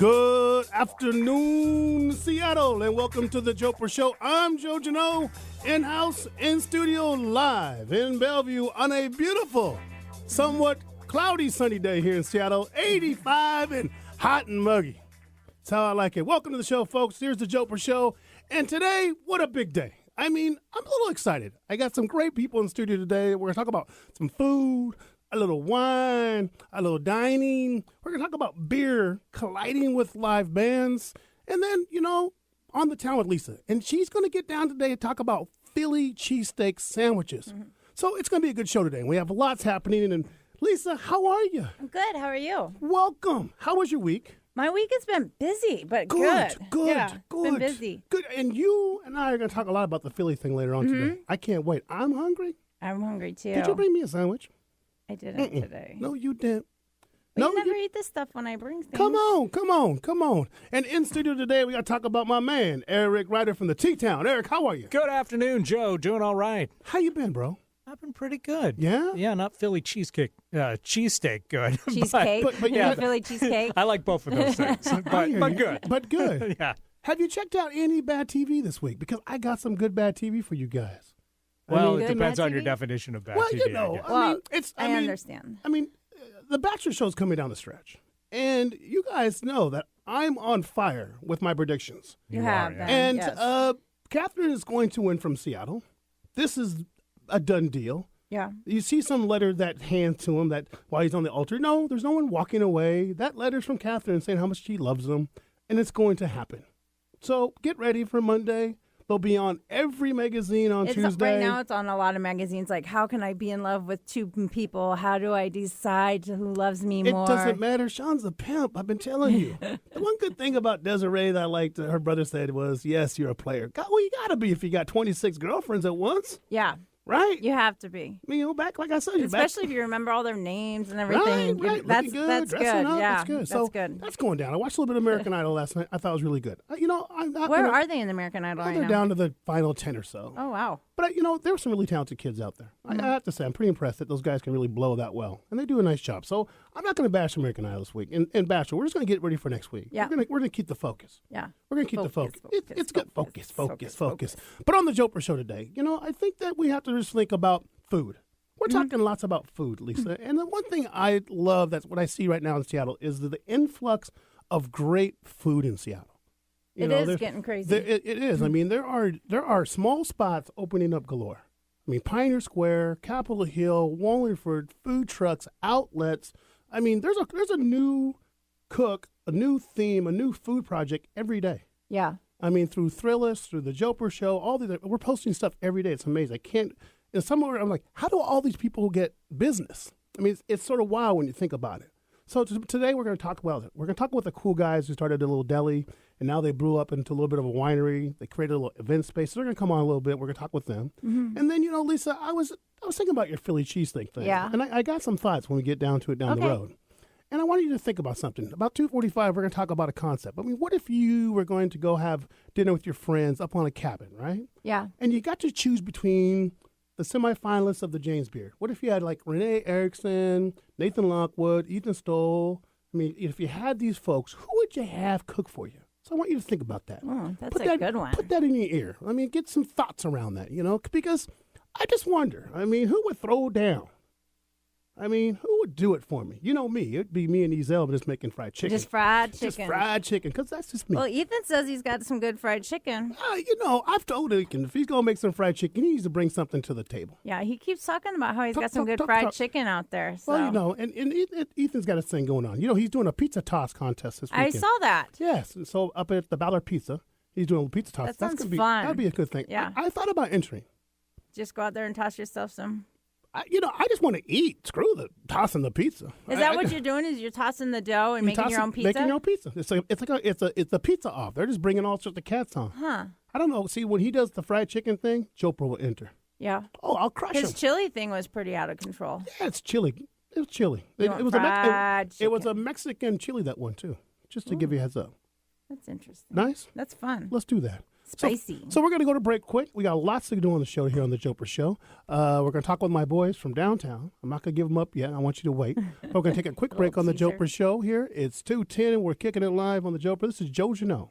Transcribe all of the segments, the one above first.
Good afternoon, Seattle, and welcome to the Jopra Show. I'm Joe Janot, in-house, in-studio, live in Bellevue on a beautiful, somewhat cloudy, sunny day here in Seattle, 85 and hot and muggy. That's how I like it. Welcome to the show, folks. Here's the Jopra Show, and today, what a big day. I mean, I'm a little excited. I got some great people in the studio today. We're going to talk about some food, a little wine, a little dining. We're going to talk about beer colliding with live bands. And then, on the town with Lisa. And she's going to get down today and talk about Philly cheesesteak sandwiches. Mm-hmm. So it's going to be a good show today. We have lots happening. And Lisa, how are you? I'm good. How are you? Welcome. How was your week? My week has been busy, but good. Good. Yeah, been busy. Good. And you and I are going to talk a lot about the Philly thing later on today. I can't wait. I'm hungry. I'm hungry, too. Did you bring me a sandwich? I didn't today. No, you didn't. You never eat this stuff when I bring things. Come on. And in studio today, we got to talk about my man, Eric Ryder from the T-Town. Eric, how are you? Good afternoon, Joe. Doing all right. How you been, bro? I've been pretty good. Yeah? Yeah, not Philly cheesesteak good. Cheesecake? But yeah. Philly cheesecake? I like both of those things, but good. But good. Yeah. Have you checked out any bad TV this week? Because I got some good bad TV for you guys. Well, it depends bad on your TV? definition of bad Well, TV. I understand. I mean, the Bachelor show's coming down the stretch. And you guys know that I'm on fire with my predictions. You have, yeah. then, And yes. Catherine is going to win from Seattle. This is a done deal. Yeah. You see some letter that hands to him that while he's on the altar. No, there's no one walking away. That letter's from Catherine saying how much she loves him, and it's going to happen. So get ready for Monday. They'll be on every magazine on Tuesday. Right now it's on a lot of magazines, like, how can I be in love with two people? How do I decide who loves me more? It doesn't matter. Sean's a pimp. I've been telling you. The one good thing about Desiree that I liked, her brother said was, yes, you're a player. Well, you got to be if you got 26 girlfriends at once. Yeah. Right? You have to be. I mean, back, like I said, especially if you remember all their names and everything. Right. That's good, that's dressing good. Up, Yeah, that's good. That's good. That's going down. I watched a little bit of American Idol last night. I thought it was really good. Where are they in the American Idol right they're now? down to the final 10 or so. Oh, wow. But, there were some really talented kids out there. I have to say, I'm pretty impressed that those guys can really blow that well. And they do a nice job. So I'm not going to bash American Idol this week. And Bachelor, we're just going to get ready for next week. Yeah. We're going to keep the focus. Yeah. We're going to keep the focus. It's good. Focus. But on the Jopra Show today, I think that we have to just think about food. We're talking lots about food, Lisa. And the one thing I love, that's what I see right now in Seattle, is the influx of great food in Seattle. It is getting crazy. It is. I mean, there are small spots opening up galore. I mean, Pioneer Square, Capitol Hill, Wallingford, food trucks, outlets. I mean, there's a new cook, a new theme, a new food project every day. Yeah. I mean, through Thrillist, through the Jopra Show, all these, we're posting stuff every day. It's amazing. And somewhere I'm like, how do all these people get business? I mean, it's sort of wild when you think about it. So today we're going to talk about it. We're going to talk with the cool guys who started a little deli, and now they blew up into a little bit of a winery. They created a little event space. So they're going to come on a little bit. We're going to talk with them. Mm-hmm. And then, Lisa, I was thinking about your Philly cheesesteak thing. Yeah. And I got some thoughts when we get down to it down the road. And I want you to think about something. About 2:45, we're going to talk about a concept. I mean, what if you were going to go have dinner with your friends up on a cabin, right? Yeah. And you got to choose between the semifinalists of the James Beard. What if you had like Renee Erickson, Nathan Lockwood, Ethan Stoll? I mean, if you had these folks, who would you have cook for you? So I want you to think about that. Oh, that's a good one. Put that in your ear. I mean, get some thoughts around that, because I just wonder, I mean, who would throw down? I mean, who would do it for me? You know me. It'd be me and Ezel just making fried chicken. Just fried chicken. Just fried chicken, because that's just me. Well, Ethan says he's got some good fried chicken. I've told Ethan if he's going to make some fried chicken, he needs to bring something to the table. Yeah, he keeps talking about how he's got some good fried chicken out there. So. Well, and Ethan's got a thing going on. He's doing a pizza toss contest this weekend. I saw that. Yes, and so up at the Ballard Pizza, he's doing a pizza toss. That sounds fun. That'd be a good thing. Yeah. I thought about entering. Just go out there and toss yourself some. I just want to eat. Screw the tossing the pizza. Is that what you're doing? Is you're tossing the dough and making your own pizza? Making your own pizza. It's a pizza off. They're just bringing all sorts of cats on. Huh. I don't know. See, when he does the fried chicken thing, Jopra will enter. Yeah. Oh, I'll crush him. His chili thing was pretty out of control. Yeah, it's chili. It was chili. It was a Mexican chili that one too. Just to give you a heads up. That's interesting. Nice. That's fun. Let's do that. Spicy. So we're going to go to break quick. We got lots to do on the show here on the Jopra Show. We're going to talk with my boys from downtown. I'm not going to give them up yet. I want you to wait. But we're going to take a quick break on the Jopra Show here. It's 2:10 and we're kicking it live on the Jopra. This is Joe Janot.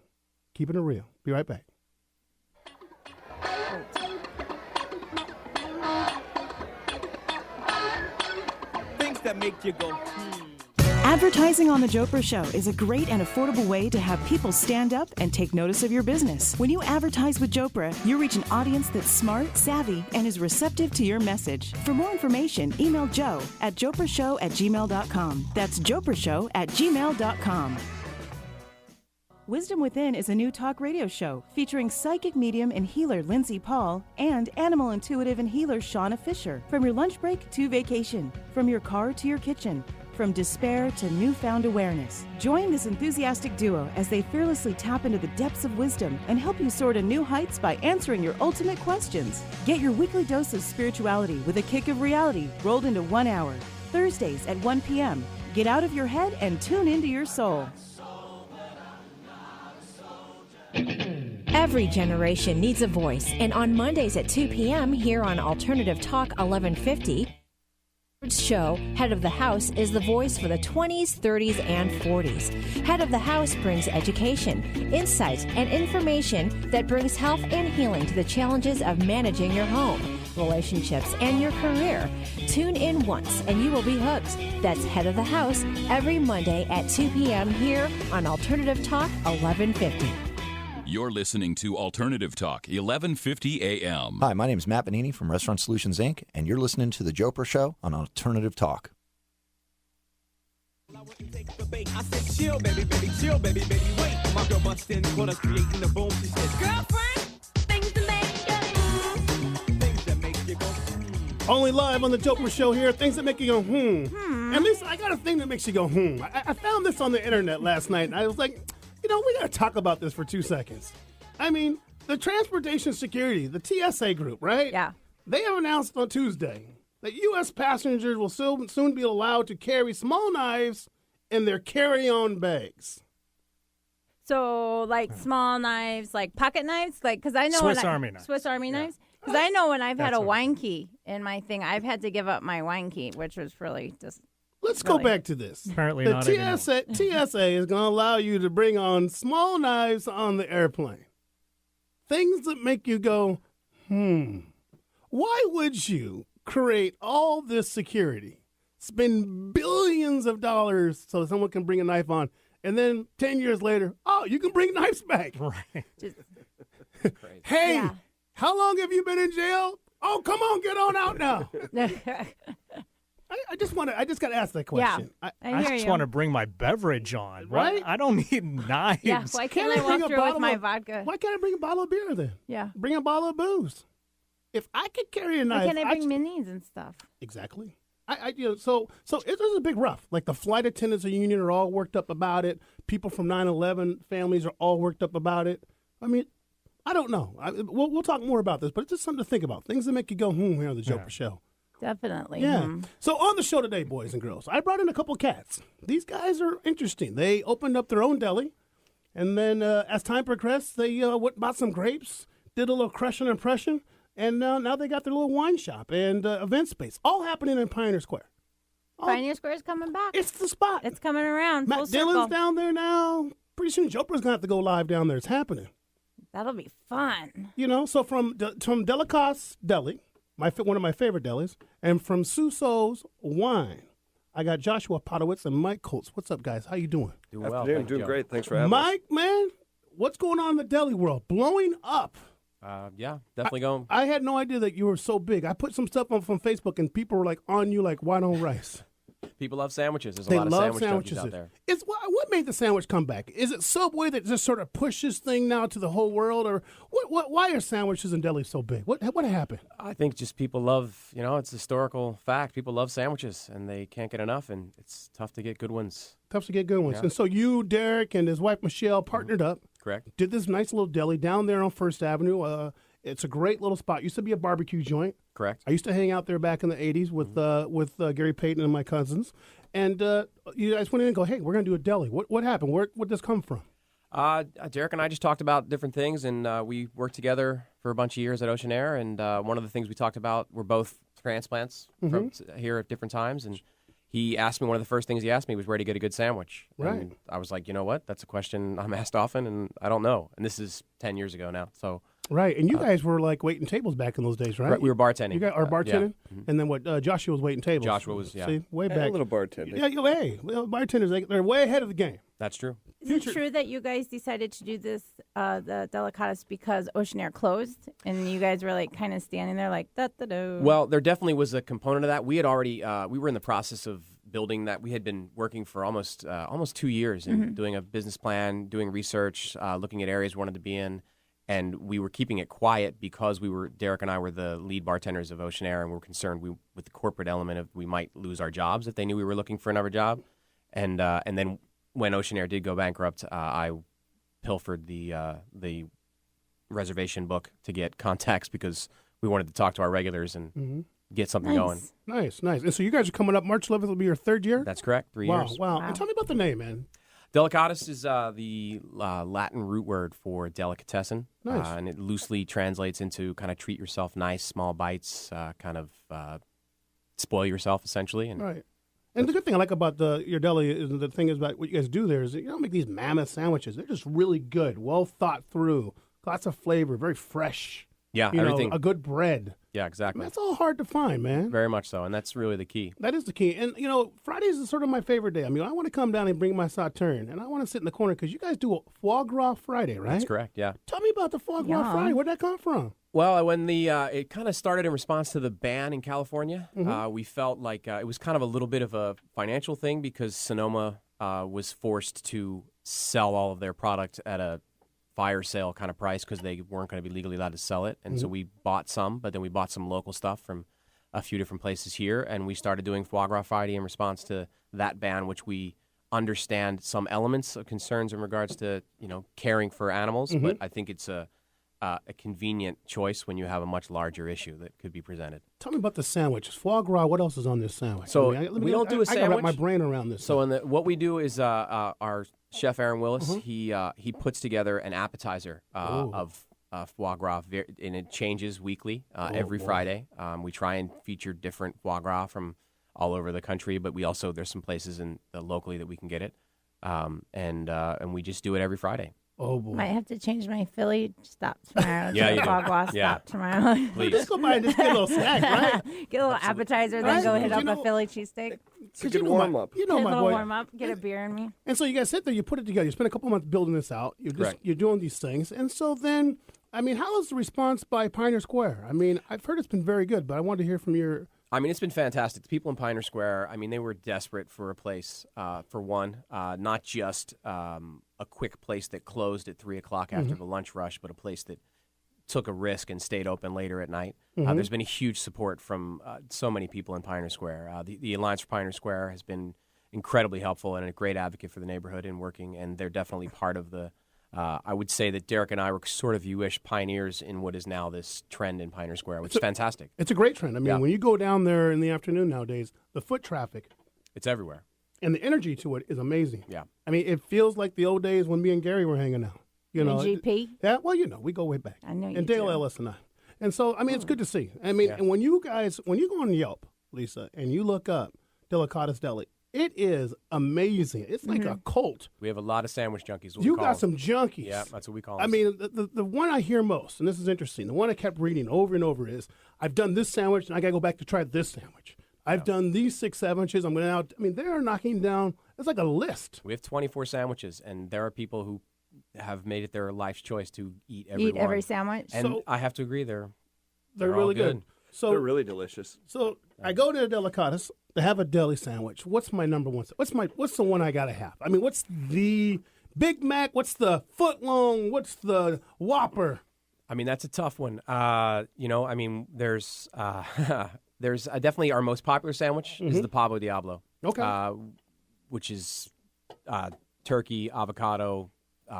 Keeping it real. Be right back. Things that make you go, Advertising on The Jopra Show is a great and affordable way to have people stand up and take notice of your business. When you advertise with Jopra, you reach an audience that's smart, savvy, and is receptive to your message. For more information, email Joe at joprashow@gmail.com. That's joprashow@gmail.com. Wisdom Within is a new talk radio show featuring psychic medium and healer Lindsay Paul and animal intuitive and healer Shauna Fisher. From your lunch break to vacation, from your car to your kitchen, from despair to newfound awareness. Join this enthusiastic duo as they fearlessly tap into the depths of wisdom and help you soar to new heights by answering your ultimate questions. Get your weekly dose of spirituality with a kick of reality rolled into 1 hour. Thursdays at 1 p.m. Get out of your head and tune into your soul. Every generation needs a voice, and on Mondays at 2 p.m. here on Alternative Talk 1150, show, Head of the House, is the voice for the 20s, 30s, and 40s. Head of the House brings education, insights, and information that brings health and healing to the challenges of managing your home, relationships, and your career. Tune in once and you will be hooked. That's Head of the House every Monday at 2 p.m. here on Alternative Talk 1150. You're listening to Alternative Talk, 1150 AM. Hi, my name is Matt Benini from Restaurant Solutions, Inc., and you're listening to The Jopra Show on Alternative Talk. I said, chill, baby, chill, baby, wait. My girl bust in, caught us creating the boom. She said, girlfriend, things that make you go, Only live on the Jopra Show here. Things that make you go, At least I got a thing that makes you go, I found this on the internet last night, and I was like, we got to talk about this for 2 seconds. I mean, the Transportation Security, the TSA group, right? Yeah. They have announced on Tuesday that U.S. passengers will soon be allowed to carry small knives in their carry-on bags. So, like small knives, like pocket knives, because I know Swiss Army knives. Swiss Army knives. Because I know when I've had a wine key in my thing, I've had to give up my wine key, which was really just. Let's go back to this. Apparently the not TSA is going to allow you to bring on small knives on the airplane. Things that make you go, Why would you create all this security, spend billions of dollars so someone can bring a knife on, and then 10 years later, you can bring knives back? Right. Hey, Yeah. How long have you been in jail? Oh, come on, get on out now. I just got to ask that question. I I hear just you. want to bring my beverage on. Right? What? I don't need knives. Yeah, why can't I walk through with my vodka? Why can't I bring a bottle of beer then? Yeah. Bring a bottle of booze. If I could carry a knife, Why can't I bring minis and stuff? Exactly. So it was a big rough. Like the flight attendants union are all worked up about it. People from 9/11 families are all worked up about it. I mean, I don't know. We'll talk more about this, but it's just something to think about. Things that make you go, here on the Jopra Show. Definitely. Yeah. So on the show today, boys and girls, I brought in a couple cats. These guys are interesting. They opened up their own deli, and then as time progressed, they bought some grapes, did a little crush and impression, and now they got their little wine shop and event space, all happening in Pioneer Square. Pioneer Square's coming back. It's the spot. It's coming around. Matt full Dillon's circle. down there now. Pretty soon Jopra's going to have to go live down there. It's happening. That'll be fun. So from Delicatessen Deli, one of my favorite delis, and from Sous Wine, I got Joshua Potowitz and Mike Colts. What's up, guys? How you doing? Doing well. Doing great. Thanks for having us. Mike, man, what's going on in the deli world? Blowing up. Yeah, definitely going. I had no idea that you were so big. I put some stuff on from Facebook, and people were like on you like white on rice. People love sandwiches. There's a They lot of love sandwich sandwiches junkies out there. What made the sandwich come back? Is it Subway that just sort of pushed this thing now to the whole world, or why are sandwiches and delis so big? What happened? I think just people love, it's a historical fact. People love sandwiches, and they can't get enough, and it's tough to get good ones. Tough to get good ones. Yeah. And so you, Derek, and his wife Michelle partnered up. Correct. Did this nice little deli down there on First Avenue. It's a great little spot. Used to be a barbecue joint. Correct. I used to hang out there back in the 80s with Gary Payton and my cousins. And you guys went in and go, hey, we're going to do a deli. What happened? Where'd this come from? Derek and I just talked about different things, and we worked together for a bunch of years at Ocean Air. And one of the things we talked about were both transplants from here at different times. And he asked me, one of the first things he asked me was where to get a good sandwich. Right. And I was like, you know what? That's a question I'm asked often, and I don't know. And this is 10 years ago now. So. Right, and you guys were like waiting tables back in those days, right? Right, we were bartending. You guys are bartending, and then what? Joshua was waiting tables. Joshua was, See, way back. A little bartending. Yeah, bartenders, they're way ahead of the game. That's true. Is it true that you guys decided to do this, the Delicatus, because Ocean Air closed, and you guys were like kind of standing there like da-da-da? Well, there definitely was a component of that. We had already, we were in the process of building that. We had been working for almost 2 years and doing a business plan, doing research, looking at areas we wanted to be in. And we were keeping it quiet because Derek and I were the lead bartenders of Ocean Air, and we were concerned with the corporate element of we might lose our jobs if they knew we were looking for another job. And then when Ocean Air did go bankrupt, I pilfered the reservation book to get contacts because we wanted to talk to our regulars and get something going. Nice. And so you guys are coming up. March 11th will be your third year? That's correct. 3 years. Wow. And tell me about the name, man. Delicatus is the Latin root word for delicatessen, Nice. And it loosely translates into kind of treat yourself nice, small bites, kind of spoil yourself, essentially. And right. And the good thing I like about your deli is the thing is about what you guys do there is you don't make these mammoth sandwiches. They're just really good, well thought through, lots of flavor, very fresh. Yeah, everything. A good bread. Yeah, exactly. That's all hard to find, man. Very much so, and that's really the key. That is the key. And, Fridays is sort of my favorite day. I mean, I want to come down and bring my Sauterne, and I want to sit in the corner because you guys do a foie gras Friday, right? That's correct, yeah. Tell me about the foie gras Friday. Where'd that come from? Well, when it kind of started in response to the ban in California, we felt like it was kind of a little bit of a financial thing because Sonoma was forced to sell all of their product at a fire sale kind of price because they weren't going to be legally allowed to sell it. And so we bought some, but then we bought some local stuff from a few different places here, and we started doing Foie Gras Friday in response to that ban, which we understand some elements of concerns in regards to, caring for animals, but I think it's a convenient choice when you have a much larger issue that could be presented. Tell me about the sandwiches. Foie gras, what else is on this sandwich? So we don't do a I sandwich. I got to wrap my brain around this. So what we do is our chef Aaron Willis, he puts together an appetizer of foie gras, and it changes weekly every Friday. We try and feature different foie gras from all over the country, but we also there's some places locally that we can get it, and we just do it every Friday. Oh, boy. Might have to change my Philly stop tomorrow. Yeah, you foie gras stop tomorrow. Please. Just go by and just get a little snack, right? Get a little appetizer, then go hit up a Philly cheesesteak. It's a good warm-up. You know my boy. Warm up, get a beer in me. And so you guys sit there, you put it together. You spend a couple months building this out. You're doing these things. And so then, I mean, how is the response by Pioneer Square? I mean, I've heard it's been very good, but I wanted to hear from your... I mean, it's been fantastic. The people in Pioneer Square, I mean, they were desperate for a place, for one, not just a quick place that closed at 3 o'clock after the lunch rush, but a place that took a risk and stayed open later at night. There's been a huge support from so many people in Pioneer Square. The Alliance for Pioneer Square has been incredibly helpful and a great advocate for the neighborhood in working, and they're definitely part of the I would say that Derek and I were sort of you-ish pioneers in what is now this trend in Pioneer Square, which is fantastic. It's a great trend. I mean, when you go down there in the afternoon nowadays, the foot traffic. It's everywhere. And the energy to it is amazing. Yeah. I mean, it feels like the old days when me and Gary were hanging out. GP? Yeah, well, we go way back. I know you And Dale do. Ellis and I. And so, I mean, it's good to see. I mean, and when you go on Yelp, Lisa, and you look up Delicatus Deli, it is amazing. It's like a cult. We have a lot of sandwich junkies. You got some junkies. Yeah, that's what we call them. I mean, the one I hear most, and this is interesting, the one I kept reading over and over is, I've done this sandwich, and I got to go back to try this sandwich. I've done these 6 sandwiches. I'm going out. I mean, they are knocking down. It's like a list. We have 24 sandwiches, and there are people who have made it their life's choice to eat every Eat one. every sandwich. And So- I have to agree, they're They're all really good. So They're really delicious. So I go to Delicatus to have a deli sandwich. What's my number one? What's the one I gotta have? I mean, what's the Big Mac? What's the foot long? What's the Whopper? I mean, that's a tough one. I mean, there's definitely our most popular sandwich is the Pavo Diablo. Okay. Which is turkey, avocado,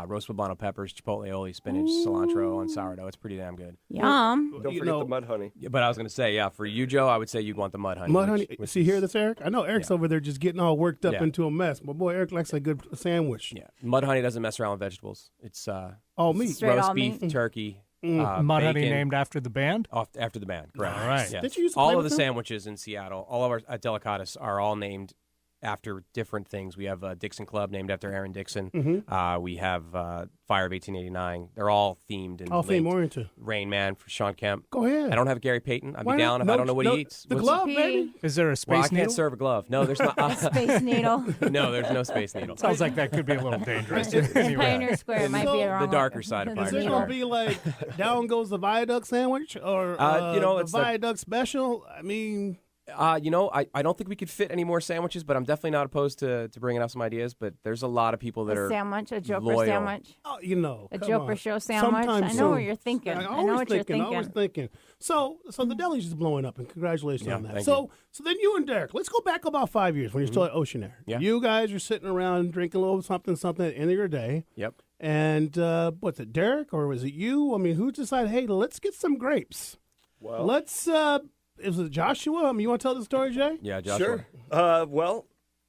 roast poblano peppers, chipotle aioli, spinach, cilantro, and sourdough. It's pretty damn good. Yum. Don't forget the mud honey. Yeah, but I was going to say, yeah, for you, Joe, I would say you'd want the mud honey. Mud honey. which See, hear this, Eric? I know Eric's over there just getting all worked up Yeah. into a mess. My boy Eric likes a good sandwich. Yeah, mud honey doesn't mess around with vegetables. It's All meat. Straight roast all beef, meat. turkey, Mud honey bacon, named after the band? after the band. Correct. All right. Yes. Did you used to play all of with the them? sandwiches in Seattle, all of our at Delicatus are all named after different things. We have Dixon Club named after Aaron Dixon. We have Fire of 1889. They're all themed and All theme linked. oriented. Rain Man for Sean Kemp. Go ahead. I don't have Gary Payton. I'd Why be not? down if No, I don't know what no, he eats. The What's- glove, Pee. baby. Is there a Well, I space can't needle? serve a glove. No, there's not. Space needle. No, there's no space needle. Sounds like that could be a little dangerous. In Pioneer Square might be a wrong The darker side of the Is Pioneer it needle. going to be like down goes the viaduct sandwich or the it's like- viaduct special? I mean, I don't think we could fit any more sandwiches, but I'm definitely not opposed to bringing up some ideas. But there's a lot of people that A are sandwich, a Jopra loyal. sandwich, oh, you know. a come Jopra on. show sandwich. Sometime I know what soon. you're thinking. I know always what you're thinking. Always thinking. thinking. So the deli's just blowing up, and congratulations Yeah, on that. thank So then you and Derek, let's go back about 5 years when you're still at Ocean Air. Yeah. You guys are sitting around drinking a little something at the end of your day. Yep. And what's it, Derek, or was it you? I mean, who decided, hey, let's get some grapes? Well, Let's, is it Joshua? I mean, you want to tell the story, Jay? Yeah, Joshua. sure. Well,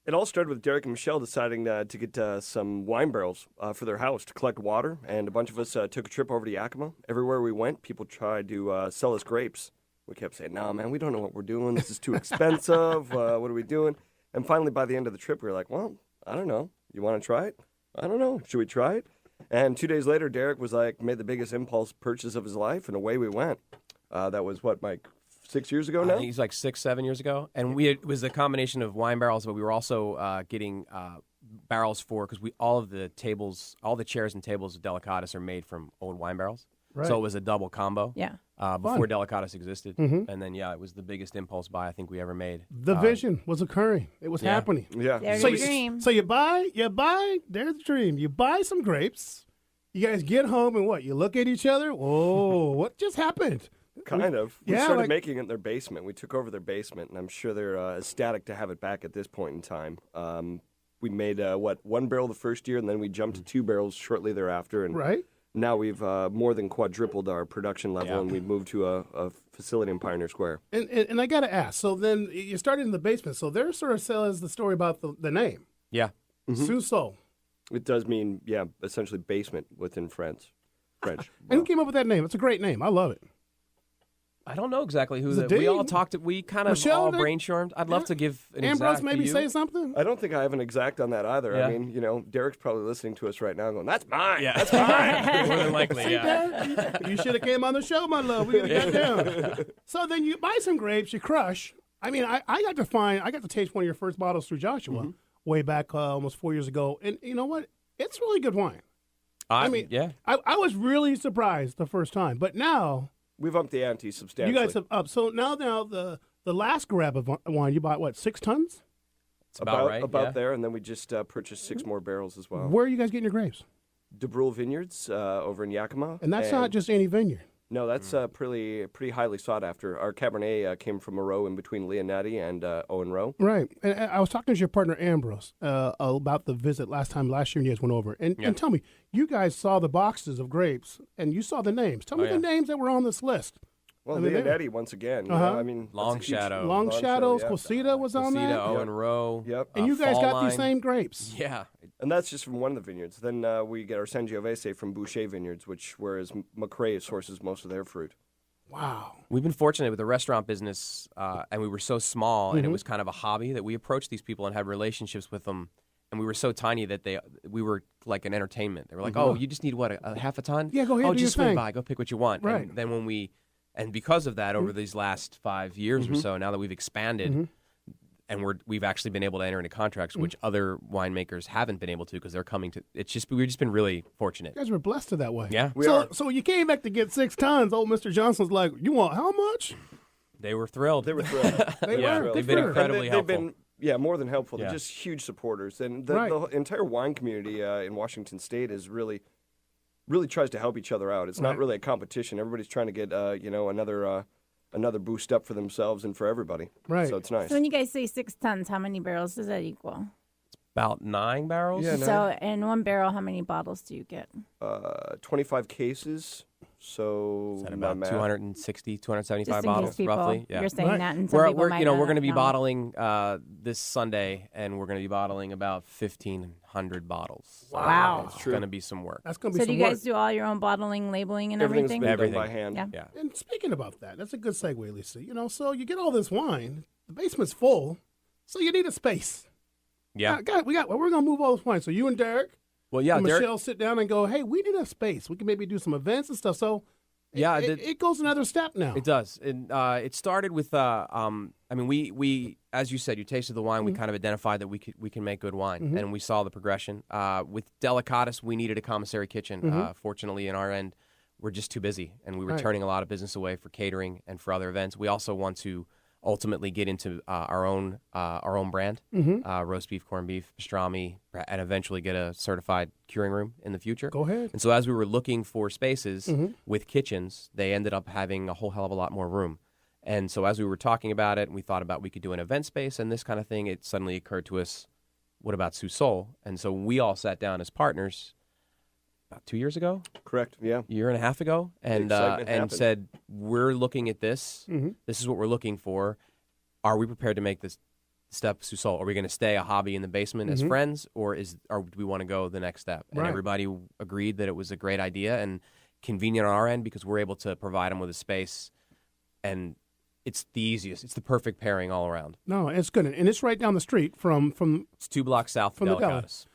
it all started with Derek and Michelle deciding to get some wine barrels for their house to collect water, and a bunch of us took a trip over to Yakima. Everywhere we went, people tried to sell us grapes. We kept saying, "No, man, we don't know what we're doing. This is too expensive. What are we doing?" And finally, by the end of the trip, we were like, "Well, I don't know. You want to try it? I don't know. Should we try it?" And 2 days later, Derek was like, made the biggest impulse purchase of his life, and away we went. That was what, Mike? 6 years ago I now? think he's like 6, 7 years ago, and it was a combination of wine barrels, but we were also getting barrels because all of the tables, all the chairs and tables of Delicatus are made from old wine barrels. Right. So it was a double combo. Yeah. Before Delicatus existed, and then it was the biggest impulse buy I think we ever made. The vision was occurring. It was yeah. happening. Yeah. There's So your you, dream. so you buy, there's the dream. You buy some grapes. You guys get home and what? You look at each other. Whoa, what just happened? Kind of. We Yeah, started like- making it in their basement. We took over their basement, and I'm sure they're ecstatic to have it back at this point in time. We made, one barrel the first year, and then we jumped to 2 barrels shortly thereafter. And Right? now we've more than quadrupled our production level, Yeah. and we've moved to a facility in Pioneer Square. And I got to ask. So then you started in the basement. So there sort of says the story about the name. Yeah. Sous. It does mean, essentially basement within French. And who came up with that name? It's a great name. I love it. I don't know exactly who Is it we all Dave? talked. We kind of Michelle, all Nick? brainstormed. I'd love to give an Ambrose, exact maybe to you. say something? I don't think I have an exact on that either. Yeah. I mean, Derek's probably listening to us right now going, "That's mine. Yeah. That's mine." More than likely, yeah. You should have came on the show, my love. We could have got down. So then you buy some grapes, you crush. I mean, I got to taste one of your first bottles through Joshua way back almost 4 years ago. And you know what? It's really good wine. I mean, yeah. I was really surprised the first time. But now We've upped the ante substantially. you guys have up. So now the last grab of wine, you bought what, 6 tons? It's about right. About yeah. there, and then we just purchased 6 more barrels as well. Where are you guys getting your grapes? DeBrule Vineyards over in Yakima. And that's not just any vineyard. No, that's pretty highly sought after. Our Cabernet came from a row in between Leonetti and Owen Rowe. Right. And I was talking to your partner, Ambrose, about the visit last year when you guys went over. And tell me, you guys saw the boxes of grapes, and you saw the names. Tell me the names that were on this list. Well, I mean, Leonetti, once again. You Uh-huh. know, I mean, Long that's a huge- Shadow. Long Shadows, yeah. Quilcita was on Cita, that. Owen Rowe. Yep. And you guys Fall got Line. these same grapes. Yeah. And that's just from one of the vineyards. Then we get our Sangiovese from Boucher Vineyards, whereas McRae sources most of their fruit. Wow. We've been fortunate with the restaurant business, and we were so small, and it was kind of a hobby that we approached these people and had relationships with them. And we were so tiny that we were like an entertainment. They were like, "Oh, you just need what, a half a ton? Yeah, go ahead, Oh, do just your swing thing." by, go pick what you want." Right. And then and because of that, over these last 5 years or so, now that we've expanded, and we've actually been able to enter into contracts which other winemakers haven't been able to because they're coming to. We've just been really fortunate. You guys were blessed that way. Yeah. We are. So you came back to get 6 tons. Old Mr. Johnson's like, you want how much? They were thrilled. They were thrilled. They Yeah, were. they've Good been for them. incredibly They've helpful. been, more than helpful. Yeah. They're just huge supporters. And the Right. entire wine community in Washington State is really tries to help each other out. It's not Right. really a competition. Everybody's trying to get, another boost up for themselves and for everybody. Right. So it's nice. So when you guys say 6 tons, how many barrels does that equal? About 9 barrels. Yeah, So in one barrel, how many bottles do you get? 25 cases. So Is that about 260, 275 Just in bottles, case people, roughly? Yeah. you're saying Right. that, and some people might we're not going to be know. bottling this Sunday, and we're going to be bottling about 1,500 bottles. So Wow. it's going to be some work. That's going to be So some do you work. guys do all your own bottling, labeling, and Everything's everything? been Everything. done by hand. Yeah. Yeah. And speaking about that, that's a good segue, Lisa. So you get all this wine, the basement's full, so you need a space. Yeah. We're gonna move all this wine. So you and Derek, Well, yeah, and Derek. Michelle sit down and go, hey, we need a space. We can maybe do some events and stuff. So Yeah, it goes another step now. It does. It started with we as you said, you tasted the wine. We kind of identified that we can make good wine, and we saw the progression. With Delicatus, we needed a commissary kitchen. Fortunately, in our end, we're just too busy, and we were turning a lot of business away for catering and for other events. We also want to ultimately get into our own brand, roast beef, corned beef, pastrami, and eventually get a certified curing room in the future. Go ahead. And so as we were looking for spaces with kitchens, they ended up having a whole hell of a lot more room. And so as we were talking about it, and we thought about we could do an event space and this kind of thing, it suddenly occurred to us, what about Sous? And so we all sat down as partners about 2 years ago, Correct. Yeah. year and a half ago, and excitement happened. said, we're looking at this. This is what we're looking for. Are we prepared to make this step Sous? Are we going to stay a hobby in the basement as friends, or do we want to go the next step? And Right. everybody agreed that it was a great idea and convenient on our end because we're able to provide them with a space, and it's the easiest. It's the perfect pairing all around. No, it's good, and it's right down the street from. It's 2 blocks south From of the deli. Delicatus.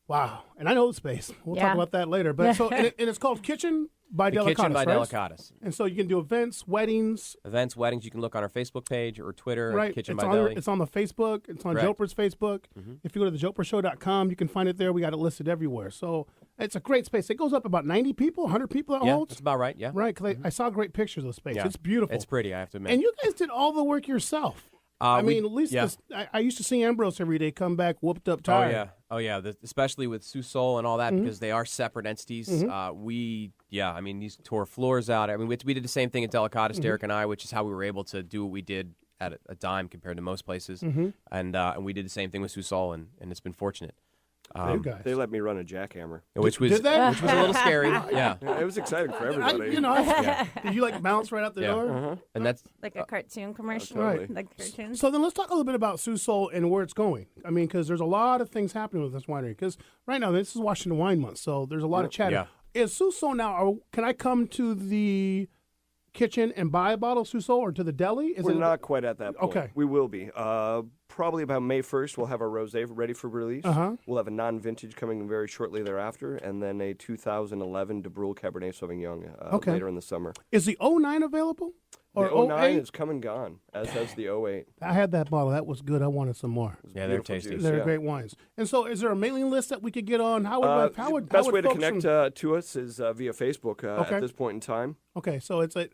Wow, and I know the space. We'll talk Yeah. about that later. But so and it's called Kitchen by The Delicatus, Kitchen by right? Delicatus. And so you can do events, weddings, Events, weddings, you can look on our Facebook page or Twitter right? at Kitchen it's by on Deli. it's on the Facebook. It's on Correct. Jopra's Facebook. If you go to thejoprashow.com, you can find it there. We got it listed everywhere. So it's a great space. It goes up about 90 people, 100 people at Yeah, holds. that's about right, yeah. Right, because I saw great pictures of the space. Yeah. It's beautiful. It's pretty, I have to admit. And you guys did all the work yourself. I mean, at least I used to see Ambrose every day come back whooped up tired. Oh yeah, especially with Sous and all that because they are separate entities. These tore floors out. I mean, we did the same thing at Delicatus, Derek and I, which is how we were able to do what we did at a dime compared to most places. And we did the same thing with Sous and it's been fortunate. You guys. They let me run a jackhammer. Which was Did they? which was a little scary. Yeah. Yeah, it was exciting for everybody. Did you bounce right out the Yeah. door? And that's Like a cartoon commercial, totally. like cartoons. So then let's talk a little bit about Sous and where it's going. I mean, because there's a lot of things happening with this winery. Because right now, this is Washington Wine Month, so there's a lot of chatter. Yeah. Is Sous now, can I come to the kitchen and buy a bottle of Sous or to the deli? We're not quite at that point. Okay. We will be. Probably about May 1st, we'll have our rosé ready for release. We'll have a non-vintage coming very shortly thereafter, and then a 2011 De Brule Cabernet Sauvignon later in the summer. Is the 09 available? Or The 09 08? is come and gone, as has the 08. I had that bottle. That was good. I wanted some more. Yeah, they're Beautiful tasty. juice, They're yeah. great wines. And so is there a mailing list that we could get on? Best way to connect to us is via Facebook at this point in time. Okay, so it's a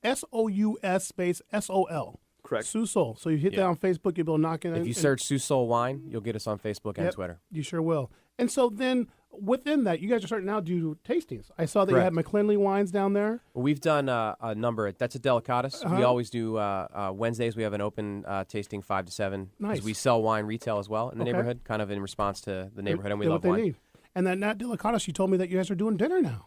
SOUS space SOL. Correct. Sous. So you hit that on Facebook, you'll be able to knock it in. if you search Sous Wine, you'll get us on Facebook and Yep. Twitter. You sure will. And so then within that, you guys are starting now to do tastings. I saw that you had Correct. McClinley wines down there. Well, we've done a number. That's a Delicatus. We always do Wednesdays. We have an open tasting 5 to 7. 'Cause Nice. We sell wine retail as well in the Okay. neighborhood, kind of in response to the neighborhood, and we Get love what wine. they need. And then at Delicatus, you told me that you guys are doing dinner now.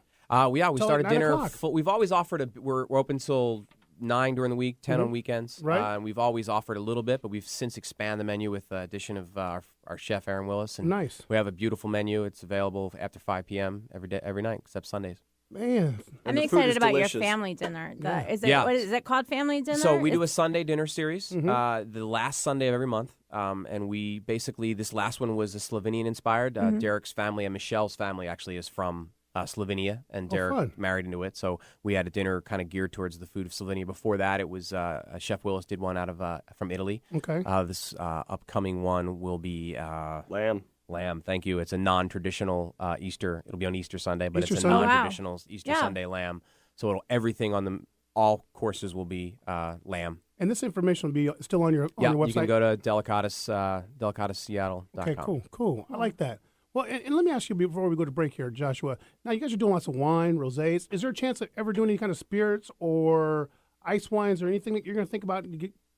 We Till started 9 dinner. o'clock. We've always offered we're open till 9 during the week, 10 on weekends. Right. And we've always offered a little bit, but we've since expanded the menu with the addition of our chef Aaron Willis. And Nice. we have a beautiful menu. It's available after 5 p.m. every night except Sundays. Man. I'm the food excited is about delicious. your family dinner. Yeah. Is it Yeah. what is it called? Family dinner? So we do a It's- Sunday dinner series, the last Sunday of every month, and we basically this last one was a Slovenian inspired. Derek's family and Michelle's family actually is from Slovenia, and Derek fun. married into it. So we had a dinner kind of geared towards the food of Slovenia. Before that, it was Chef Willis did one out of from Italy. Okay. This upcoming one will be Lamb. lamb. Thank you. It's a non-traditional Easter. It'll be on Easter Sunday, but Easter it's a Sunday? Oh, wow. non-traditional Easter Yeah. Sunday lamb. So everything on all courses will be lamb. And this information will be still on your website? You can go to delicatesseattle.com. Okay, cool. I like that. Well, and let me ask you before we go to break here, Joshua. Now, you guys are doing lots of wine, rosés. Is there a chance of ever doing any kind of spirits or ice wines or anything that you're going to think about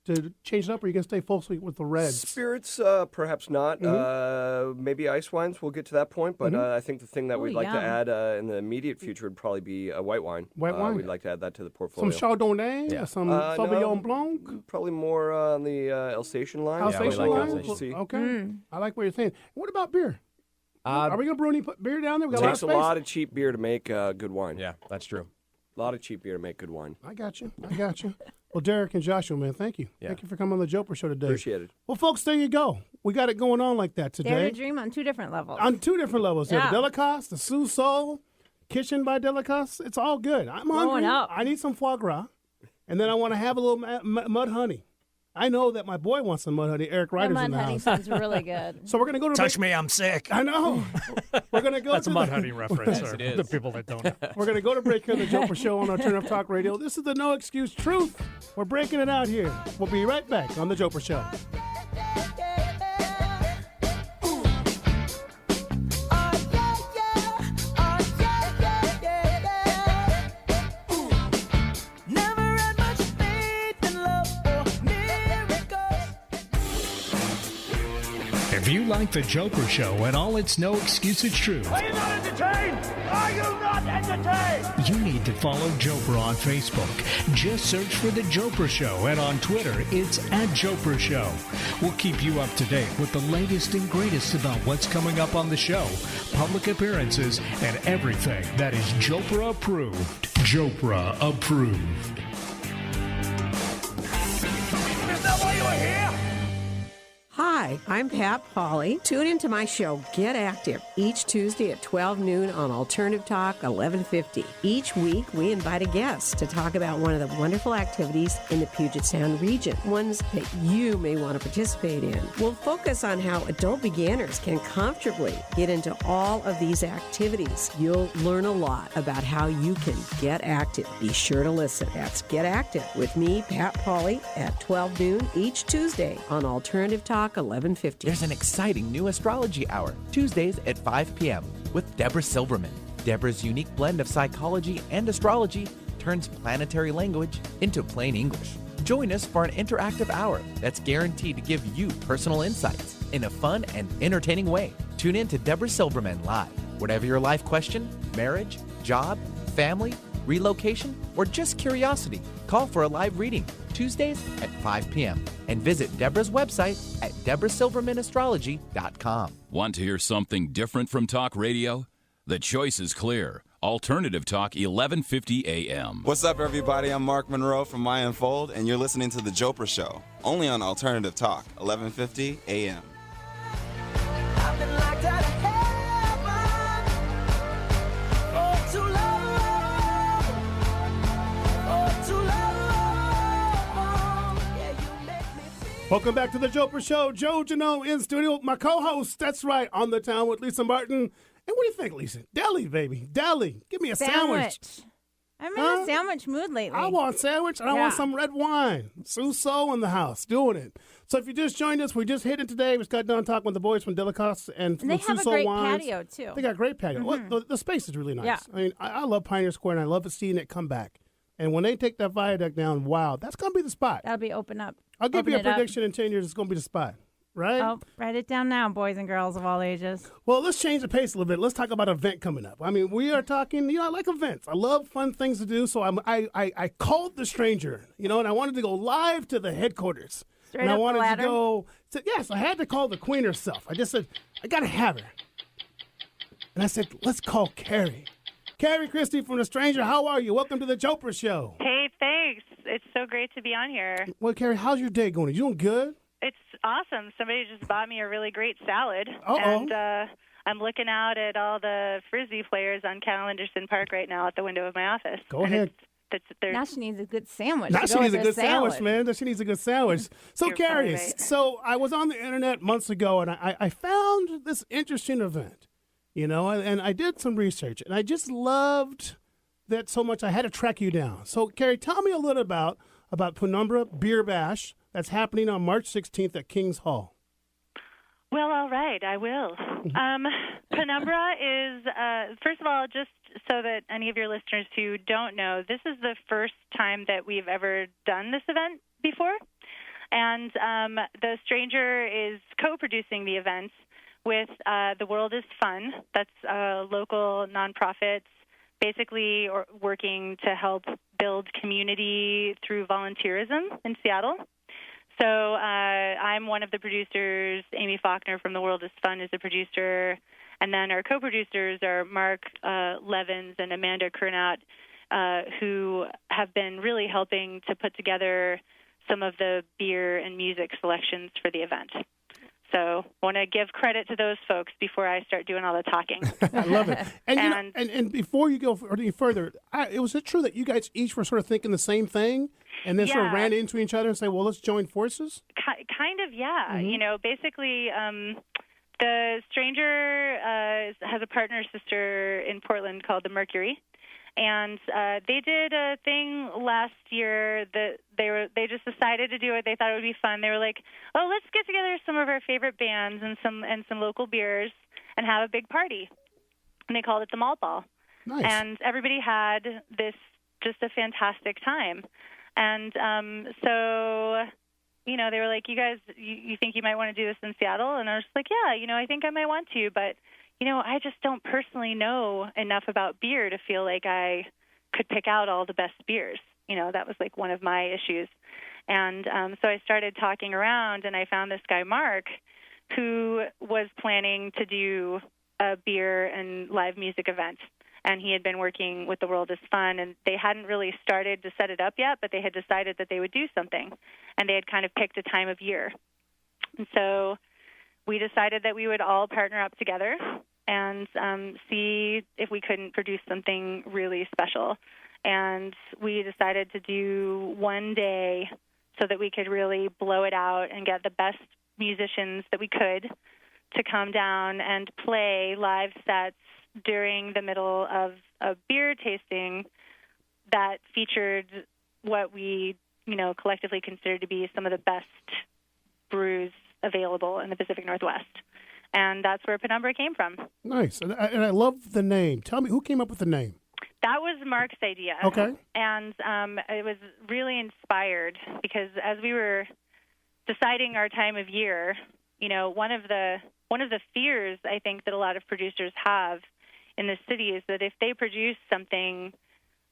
to change it up, or you can stay full sweet with the reds? Spirits, perhaps not. Maybe ice wines. We'll get to that point. But I think the thing that we'd like to add in the immediate future would probably be a white wine. White wine? We'd like to add that to the portfolio. Some Chardonnay, some Sauvignon Blanc? Probably more on the Alsatian line. Alsatian we like line? Alsatian. Okay. I like what you're saying. What about beer? Are we going to brew any beer down there? We got It takes a a lot of cheap beer to make good wine. Yeah, that's true. A lot of cheap beer to make good wine. I got you. Well, Derek and Joshua, man, thank you. Yeah. Thank you for coming on the Jopra Show today. Appreciate it. Well, folks, there you go. We got it going on like that Dare today. to dream on 2 different levels. On 2 different levels here. Yeah. The Delicatessen, the Sous, Kitchen by Delicatessen. It's all good. I'm Growing hungry. up. I need some foie gras. And then I want to have a little mud honey. I know that my boy wants some mud honey. Eric The Ryder's in mud the honey house. sounds really good. So we're going to go to Touch me, I'm sick. I know. We're going to go That's to a mud the- honey reference Yes, for it is. the people that don't know. We're going to go to break here on the Jopra Show on Alternative Talk Radio. This is the No Excuse Truth. We're breaking it out here. We'll be right back on the Jopra Show. If you like the Jopra Show and all its no excuses truth, Are you not entertained? Are you not entertained? you need to follow Jopra on Facebook. Just search for the Jopra Show, and on Twitter, it's @Jopra Show. We'll keep you up to date with the latest and greatest about what's coming up on the show, public appearances, and everything that is Jopra approved. Jopra approved. Is that why you were here? Hi, I'm Pat Pauley. Tune into my show, Get Active, each Tuesday at 12 noon on Alternative Talk 1150. Each week, we invite a guest to talk about one of the wonderful activities in the Puget Sound region, ones that you may want to participate in. We'll focus on how adult beginners can comfortably get into all of these activities. You'll learn a lot about how you can get active. Be sure to listen. That's Get Active with me, Pat Pauley, at 12 noon each Tuesday on Alternative Talk 1150. There's an exciting new astrology hour, Tuesdays at 5 p.m. with Deborah Silverman. Deborah's unique blend of psychology and astrology turns planetary language into plain English. Join us for an interactive hour that's guaranteed to give you personal insights in a fun and entertaining way. Tune in to Deborah Silverman live. Whatever your life question, marriage, job, family, relocation, or just curiosity, call for a live reading Tuesdays at 5 p.m. and visit Deborah's website at deborahsilvermanastrology.com. Want to hear something different from talk radio? The choice is clear. Alternative Talk 1150 AM. What's up, everybody? I'm Mark Monroe from My Unfold, and you're listening to The Jopra Show, only on Alternative Talk 1150 AM. I've been locked out of heaven for too long. For too long. Yeah, you make me feel. Welcome back to the Jopra Show. Joe Janot in studio. My co-host, that's right, on the town with Lisa Martin. And what do you think, Lisa? Deli, baby. Deli. Give me a sandwich. I'm in a sandwich mood lately. I want sandwich and I want some red wine. Sous in the house, doing it. So if you just joined us, we just hit it today. We just got done talking with the boys from Delicatessen and And they from have a Sous great wines. patio, too. They got a great patio. Well, the space is really nice. Yeah. I mean, I love Pioneer Square and I love seeing it come back. And when they take that viaduct down, wow, that's going to be the spot. That'll be open up. I'll give Open you a it up. prediction in 10 years, it's going to be the spot. Right? Oh, write it down now, boys and girls of all ages. Well, let's change the pace a little bit. Let's talk about an event coming up. I mean, we are talking, I like events. I love fun things to do. So I called the stranger, and I wanted to go live to the headquarters. Straight and I up the wanted ladder? to go, yes, I had to call the queen herself. I just said, I got to have her. And I said, let's call Carrie. Carrie Christie from The Stranger, how are you? Welcome to the Jopra Show. Hey, thanks. It's so great to be on here. Well, Carrie, how's your day going? Are you doing good? It's awesome. Somebody just bought me a really great salad. Uh-oh. And I'm looking out at all the Frisbee players on Cal Anderson Park right now at the window of my office. Go And ahead. Now she needs a good sandwich. Now to she go needs a with good her sandwich, salad. man. She needs a good sandwich. So, You're Carrie, probably right. so I was on the internet months ago, and I found this interesting event, and I did some research, and I just loved that so much I had to track you down. So, Carrie, tell me a little about Penumbra Beer Bash that's happening on March 16th at King's Hall. Well, all right, I will. Penumbra is, first of all, just so that any of your listeners who don't know, this is the first time that we've ever done this event before. And the Stranger is co-producing the event with The World is Fun. That's local nonprofits basically working to help build community through volunteerism in Seattle. So I'm one of the producers. Amy Faulkner from The World is Fun is a producer. And then our co-producers are Mark Levins and Amanda Kurnaut, who have been really helping to put together some of the beer and music selections for the event. So I want to give credit to those folks before I start doing all the talking. I love it. And before you go any further, was it true that you guys each were sort of thinking the same thing and then sort of ran into each other and say, well, let's join forces? Kind of, yeah. Mm-hmm. You know, basically the Stranger has a partner sister in Portland called the Mercury. And they did a thing last year that they just decided to do it. They thought it would be fun. They were like, "Oh, let's get together some of our favorite bands and some local beers and have a big party." And they called it the Malt Ball. Nice. And everybody had just a fantastic time. And so, you know, they were like, "You guys, you think you might want to do this in Seattle?" And I was just like, "Yeah, you know, I think I might want to, but." You know, I just don't personally know enough about beer to feel like I could pick out all the best beers. You know, that was like one of my issues. And so I started talking around, and I found this guy, Mark, who was planning to do a beer and live music event. And he had been working with The World is Fun, and they hadn't really started to set it up yet, but they had decided that they would do something. And they had kind of picked a time of year. And so we decided that we would all partner up together and see if we couldn't produce something really special. And we decided to do one day so that we could really blow it out and get the best musicians that we could to come down and play live sets during the middle of a beer tasting that featured what we, you know, collectively consider to be some of the best brews available in the Pacific Northwest. And that's where Penumbra came from. Nice. And I love the name. Tell me, who came up with the name? That was Mark's idea. Okay. And it was really inspired because as we were deciding our time of year, you know, one of the fears I think that a lot of producers have in the city is that if they produce something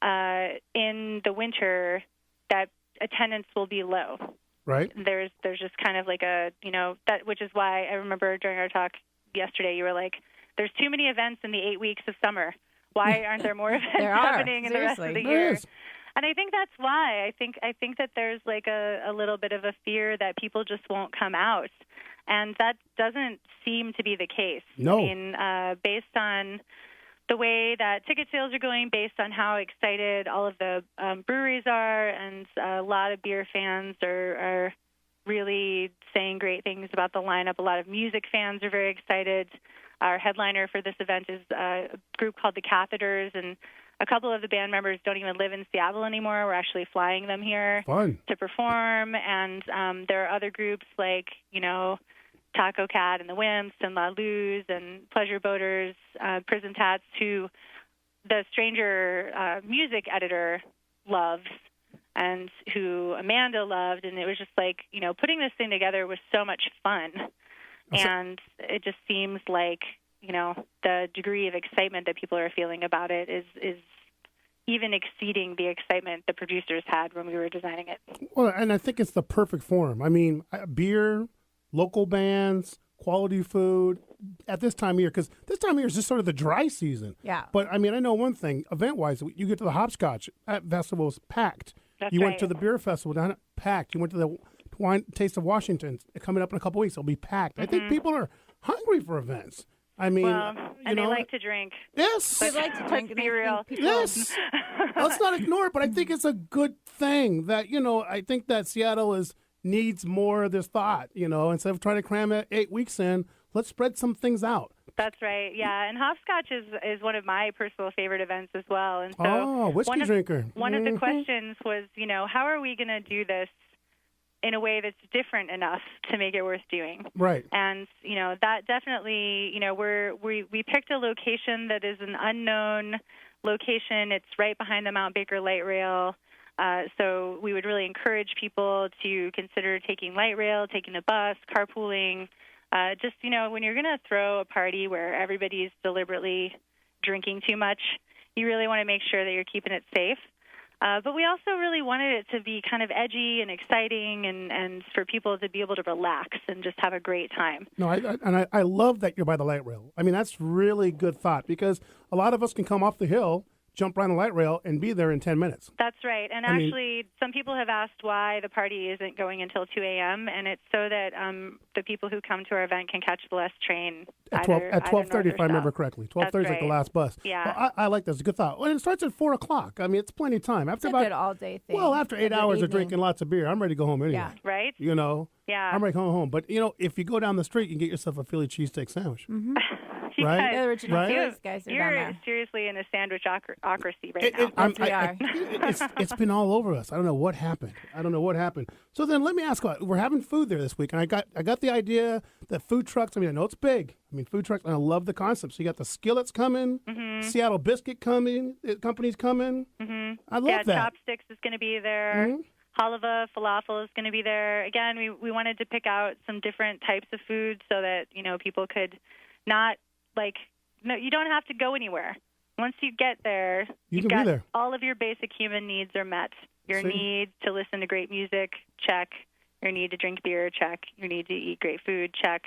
in the winter, that attendance will be low. Right. There's just kind of like a, you know, that, which is why I remember during our talk yesterday, you were like, there's too many events in the 8 weeks of summer. Why aren't there more events happening in the rest of the year? And I think that's why. I think that there's like a little bit of a fear that people just won't come out. And that doesn't seem to be the case. No. I mean, based on the way that ticket sales are going, based on how excited all of the breweries are, and a lot of beer fans are really saying great things about the lineup. A lot of music fans are very excited. Our headliner for this event is a group called the Catheters, and a couple of the band members don't even live in Seattle anymore. We're actually flying them here to perform. And there are other groups like, you know, Taco Cat and the Wimps and La Luz and Pleasure Boaters, Prison Tats, who the Stranger music editor loves and who Amanda loved. And it was just like, you know, putting this thing together was so much fun. And it just seems like, you know, the degree of excitement that people are feeling about it is even exceeding the excitement the producers had when we were designing it. Well, and I think it's the perfect form. I mean, beer, local bands, quality food at this time of year, because this time of year is just sort of the dry season. Yeah. But, I mean, I know one thing, event-wise, you get to the Hopscotch, that festival is packed. That's you right. went to the beer festival down, packed. You went to the Wine Taste of Washington, coming up in a couple weeks, it'll be packed. I think people are hungry for events. I mean, well, and you know, they like to drink. Yes. They like to drink. Let's be real. Yes. Let's not ignore it, but I think it's a good thing that, you know, I think that Seattle needs more of this thought, you know, instead of trying to cram it 8 weeks in, let's spread some things out. That's right, yeah. And Hopscotch is one of my personal favorite events as well. And so whiskey drinker. One of the questions was, you know, how are we going to do this in a way that's different enough to make it worth doing? Right. And, you know, that definitely, you know, we picked a location that is an unknown location. It's right behind the Mount Baker Light Rail. So we would really encourage people to consider taking light rail, taking a bus, carpooling. Just, when you're going to throw a party where everybody's deliberately drinking too much, you really want to make sure that you're keeping it safe. But we also really wanted it to be kind of edgy and exciting and for people to be able to relax and just have a great time. No, I love that you're by the light rail. I mean, that's really good thought because a lot of us can come off the hill, jump right on the light rail, and be there in 10 minutes. That's right. And actually, some people have asked why the party isn't going until 2 a.m., and it's so that the people who come to our event can catch the last train at 12:30, if I remember correctly. 12:30 is like the last bus. Yeah. Well, I like that. It's a good thought. Well, it starts at 4 o'clock. I mean, it's plenty of time. It's a good all-day thing. Well, after 8 hours of drinking lots of beer, I'm ready to go home anyway. Yeah. Right? Yeah. I'm ready to go home. But, if you go down the street, you can get yourself a Philly cheesesteak sandwich. Mm-hmm. Right? The original Phillies guys are down You're there. seriously in a sandwichocracy right now. We are. It's been all over us. I don't know what happened. So then let me ask you, we're having food there this week, and I got the idea that food trucks, I know it's big. Food trucks, and I love the concept. So you got the skillets coming, Seattle Biscuit company's coming. Mm-hmm. I love that. Chopsticks is going to be there. Mm-hmm. Halava falafel is going to be there. Again, we wanted to pick out some different types of food so that, people could not, you don't have to go anywhere. Once you get there, you can be there. All of your basic human needs are met. Your need to listen to great music, check. Your need to drink beer, check. Your need to eat great food, check.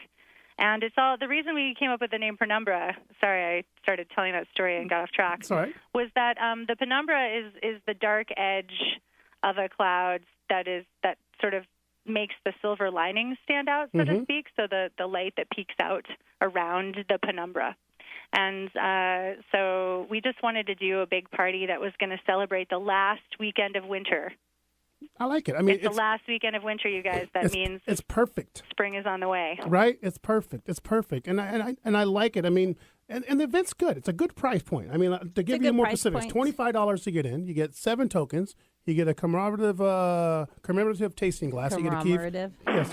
And it's all the reason we came up with the name Penumbra. Sorry, I started telling that story and got off track. That's all right. Was that the penumbra is the dark edge of a cloud that sort of makes the silver lining stand out, so to speak. So the light that peeks out around the penumbra. And so we just wanted to do a big party that was going to celebrate the last weekend of winter. I like it. It's the last weekend of winter, you guys. That means it's perfect. Spring is on the way. Right? It's perfect. And I like it. And the event's good. It's a good price point. To give you more specifics, $25 to get in. You get 7 tokens. You get a commemorative tasting glass. Commemorative. Yes.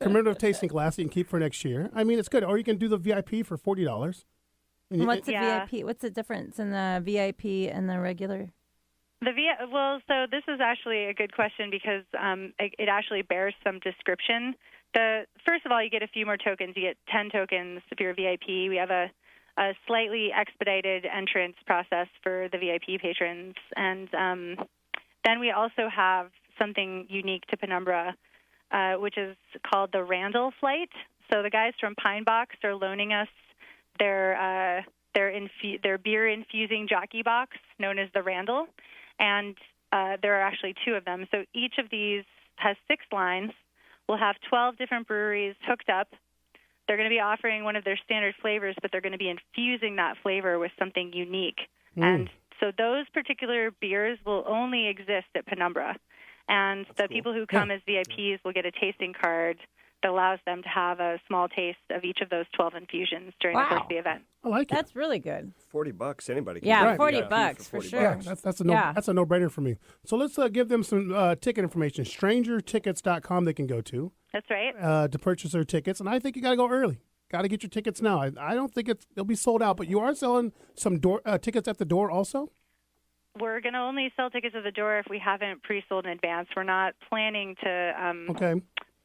Commemorative tasting glass you can keep for next year. It's good. Or you can do the VIP for $40. What's the VIP? What's the difference in the VIP and the regular? So this is actually a good question because it actually bears some description. First of all, you get a few more tokens. You get 10 tokens if you're a VIP. We have a slightly expedited entrance process for the VIP patrons. And then we also have something unique to Penumbra, which is called the Randall Flight. So the guys from Pine Box are loaning us their beer infusing jockey box known as the Randall. And there are actually 2 of them. So each of these has 6 lines. We'll have 12 different breweries hooked up. They're going to be offering one of their standard flavors, but they're going to be infusing that flavor with something unique. And so those particular beers will only exist at Penumbra. And the people who come as VIPs will get a tasting card that allows them to have a small taste of each of those 12 infusions during the course of the event. I like it. That's really good. $40, anybody can Yeah, do it. $40 for sure. Yeah, that's a no-brainer for me. So let's give them some ticket information. StrangerTickets.com they can go to. That's right. To purchase their tickets. And I think you got to go early. Got to get your tickets now. I don't think they'll be sold out, but you are selling some tickets at the door also? We're going to only sell tickets at the door if we haven't pre-sold in advance. We're not planning to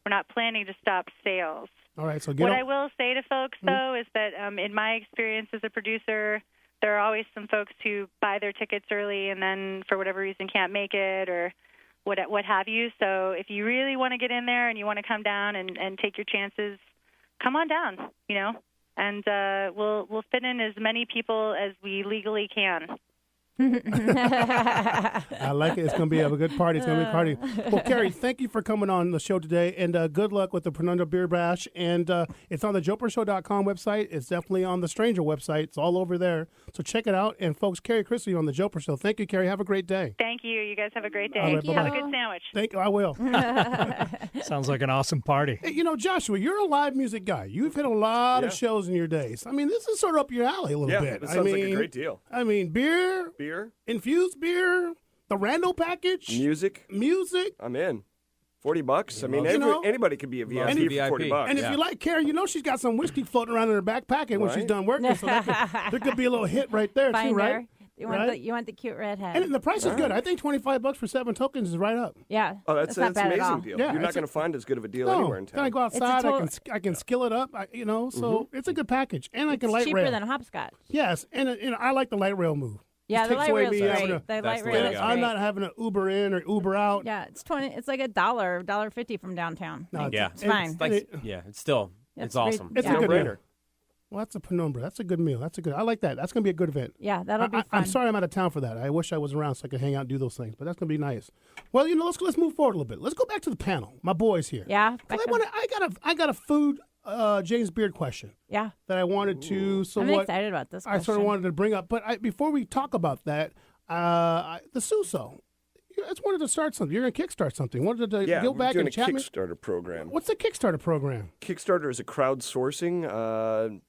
We're not planning to stop sales. All right, so what I will say to folks, though, is that in my experience as a producer, there are always some folks who buy their tickets early and then, for whatever reason, can't make it or what have you. So if you really want to get in there and you want to come down and take your chances, come on down, and we'll fit in as many people as we legally can. I like it. It's going to be a good party. It's going to be a party. Well, Carrie, thank you for coming on the show today, and good luck with the Penumbra Beer Bash. And it's on the joprashow.com website. It's definitely on the Stranger website. It's all over there. So check it out. And folks, Carrie Christie on the Jopra Show. Thank you, Carrie. Have a great day. Thank you. You guys have a great day. Thank you. Have a good sandwich. Thank you. I will. Sounds like an awesome party. Hey, Joshua, you're a live music guy. You've hit a lot of shows in your days. This is sort of up your alley a little bit. That sounds like a great deal. Beer, infused beer, the Randall package, music. I'm in. $40. Anybody could be a VIP for $40. And if you like Carrie, she's got some whiskey floating around in her back pocket when she's done working. So there could be a little hit right there too, right? You want the cute redhead. And the price is good. I think $25 for 7 tokens is right up. Yeah. Oh, that's not an bad at all. amazing deal. Yeah, You're not it's going to find as good of a deal No, anywhere in town. Can I go outside? I can skill it up. So it's a good package, and I can It's light cheaper rail. than hopscotch. Yes, and I like the light rail move. Yeah, Just the takes light away rail's me great. having The to- light rail is I'm great. not having to Uber in or Uber out. Yeah, it's like $1.50 from downtown. No, Yeah. It's fine. It's like, it's still, it's awesome. It's Yeah. a good No-brainer. meal. Well, that's a Penumbra. That's a good meal. I like that. That's going to be a good event. Yeah, that'll be fun. I'm sorry I'm out of town for that. I wish I was around so I could hang out and do those things, but that's going to be nice. Well, let's move forward a little bit. Let's go back to the panel. My boys here. Yeah. I got a food James Beard question. Yeah. That I wanted to I'm somewhat. excited about this I sort of question. wanted to bring up, but before we talk about that, the Sous. I just wanted to start something. You're going to kickstart something. Wanted to Yeah, go we're back doing and a chat me. Kickstarter program. What's the Kickstarter program? Kickstarter is a crowdsourcing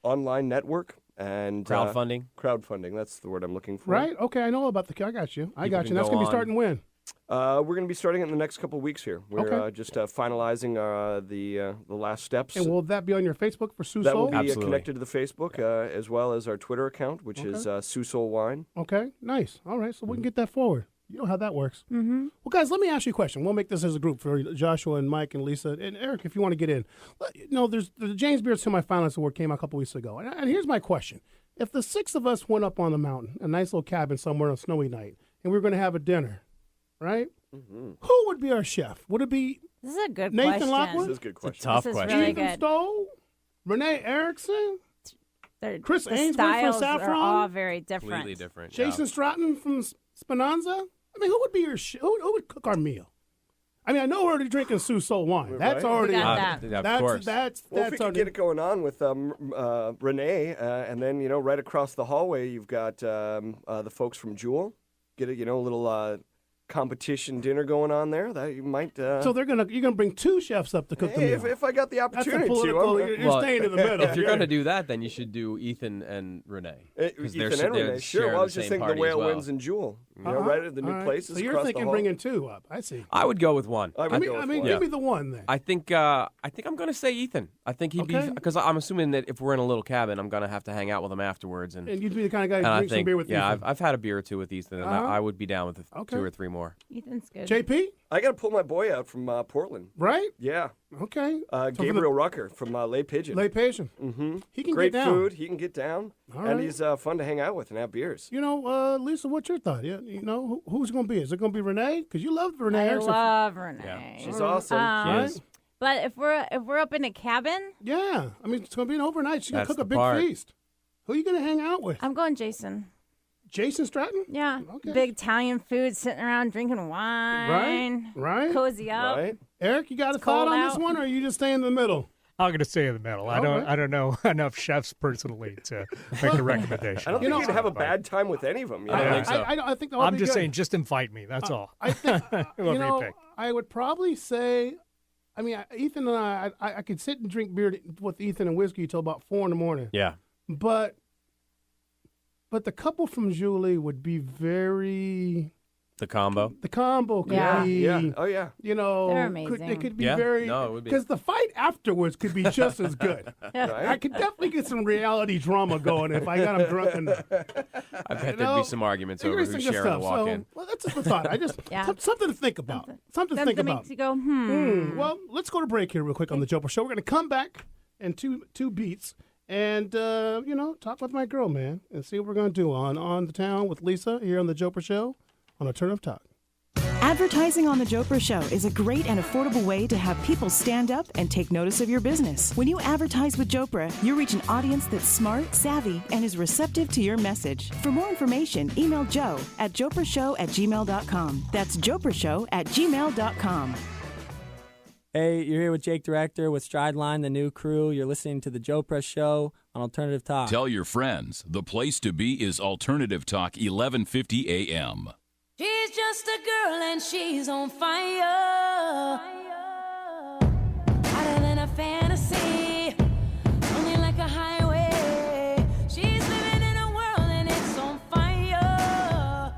online network and Crowdfunding? Crowdfunding. That's the word I'm looking for. Right? Okay, I know about the. I got you. I got you. can That's go going to be on. starting when? We're going to be starting it in the next couple of weeks here. We're Okay. just finalizing the last steps. And will that be on your Facebook for Sous? That will be connected to the Facebook as well as our Twitter account, which is Sous Wine. Okay, nice. All right, so we can get that forward. You know how that works. Mm-hmm. Well, guys, let me ask you a question. We'll make this as a group for Joshua and Mike and Lisa and Eric if you want to get in. There's the James Beard Semifinalist Award came out a couple weeks ago. And here's my question. If the 6 of us went up on the mountain, a nice little cabin somewhere on a snowy night, and we were going to have a dinner, right? Mm-hmm. Who would be our chef? Would it be This is a good Nathan question. Lockwood? This is a good question. It's a tough This is question. really Ethan good. Stowe? Renee Erickson? Chris The Ainsworth from styles Saffron? are all very different. Completely different. Jason Stratton from Spinanza? I mean, who would be your who would cook our meal? I mean, I know we're already drinking Sous wine. That's Right. already We got that. Of that's course. that's Well, if we that's can get it going on with Renee, and then right across the hallway you've got the folks from Jewel. Get a little competition dinner going on there. That you might. So you're gonna bring 2 chefs up to cook the Hey, meal. if I got the That's a opportunity political. to, You're staying in the middle. If you're going to do that, then you should do Ethan and Renee. 'Cause Ethan and Renee, sure. Well, I was just thinking the Whale Winds and Jewel. Right at the new All right. places. So you're across the thinking hall. bringing 2 up. I see. I would go with one. I would go with one. Give me the one then. I think I'm going to say Ethan. I think he'd Okay. be because I'm assuming that if we're in a little cabin, I'm going to have to hang out with him afterwards. And And you'd be the kind of guy and who I drinks some think beer with yeah, Ethan. I've had a beer or 2 with Ethan, and Uh-huh. I would be down with Okay. 2 or 3 more. Ethan's good. JP, I got to pull my boy out from Portland. right? Yeah. Okay. So for Gabriel Rucker from Lay Pigeon. Lay Pigeon. Mm-hmm. He can Great get down. food. He can get down. All and right. he's fun to hang out with and have beers. Lisa, what's your thought? Who's it going to be? Is it going to be Renee? Because you love Renee. I Erickson. love Renee. She's awesome. Right? But if we're up in a cabin, Yeah. I mean, it's going to be an overnight. She's going to That's cook a the big part. feast. Who are you going to hang out with? I'm going Jason. Jason Stratton? Yeah. Okay. Big Italian food, sitting around drinking wine. Right? Cozy up. Right? Eric, you got a It's thought cold on this out. one, or are you just staying in the middle? I'm going to stay in the middle. I don't know enough chefs personally to make a recommendation. I don't think you'd have a bad time with any of them. I don't think so. I think they'll all I'm be just good. saying, just invite me. That's all. I think, Whoever you pick. I would probably say, Ethan and I could sit and drink beer with Ethan and whiskey till about 4 in the morning. Yeah. But the couple from Julie would be very. The combo. The combo could Yeah. be. Yeah. Oh, yeah. They're It amazing. could be Yeah. very. No, it would be. Because the fight afterwards could be just as good. I could definitely get some reality drama going if I got them drunk enough. I bet there'd be some arguments over Here's who's some good sharing the stuff. walk-in. Well, that's just a thought. I just Yeah. something to think about. Something to think Something about. makes you go, Well, let's go to break here real quick on the Jopra Show. We're going to come back in two beats and, talk with my girl, man, and see what we're going to do on the town with Lisa here on the Jopra Show on Alternative Talk. Advertising on The Jopra Show is a great and affordable way to have people stand up and take notice of your business. When you advertise with Jopra, you reach an audience that's smart, savvy, and is receptive to your message. For more information, email Joe at joprashow@gmail.com. That's joprashow@gmail.com. Hey, you're here with Jake Director with Strideline, the new crew. You're listening to the Jopra Show on Alternative Talk. Tell your friends the place to be is Alternative Talk 1150 AM. She's just a girl and she's on fire. Hotter than a fantasy, only like a highway. She's living in a world and it's on fire.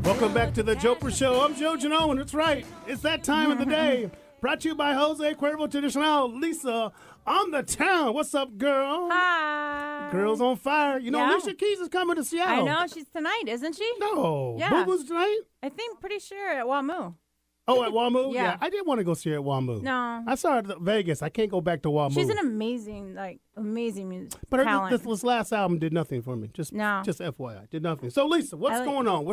Welcome back to the Jopra Show. I'm Joe Janot, and it's right. It's that time of the day Brought to you by Jose Cuervo Tradicional. Lisa on the town. What's up, girl? Hi. Girls on fire. You know, Yeah. Alicia Keys is coming to Seattle. I know. She's tonight, isn't she? No. Yeah. Boo-Boo's tonight? I think pretty sure at WAMU. Oh, at WAMU? Yeah. I did want to go see her at WAMU. No. I saw her at Vegas. I can't go back to WAMU. She's an amazing music But her, talent. this last album did nothing for me. Just FYI. Did nothing. So, Lisa, what's going on?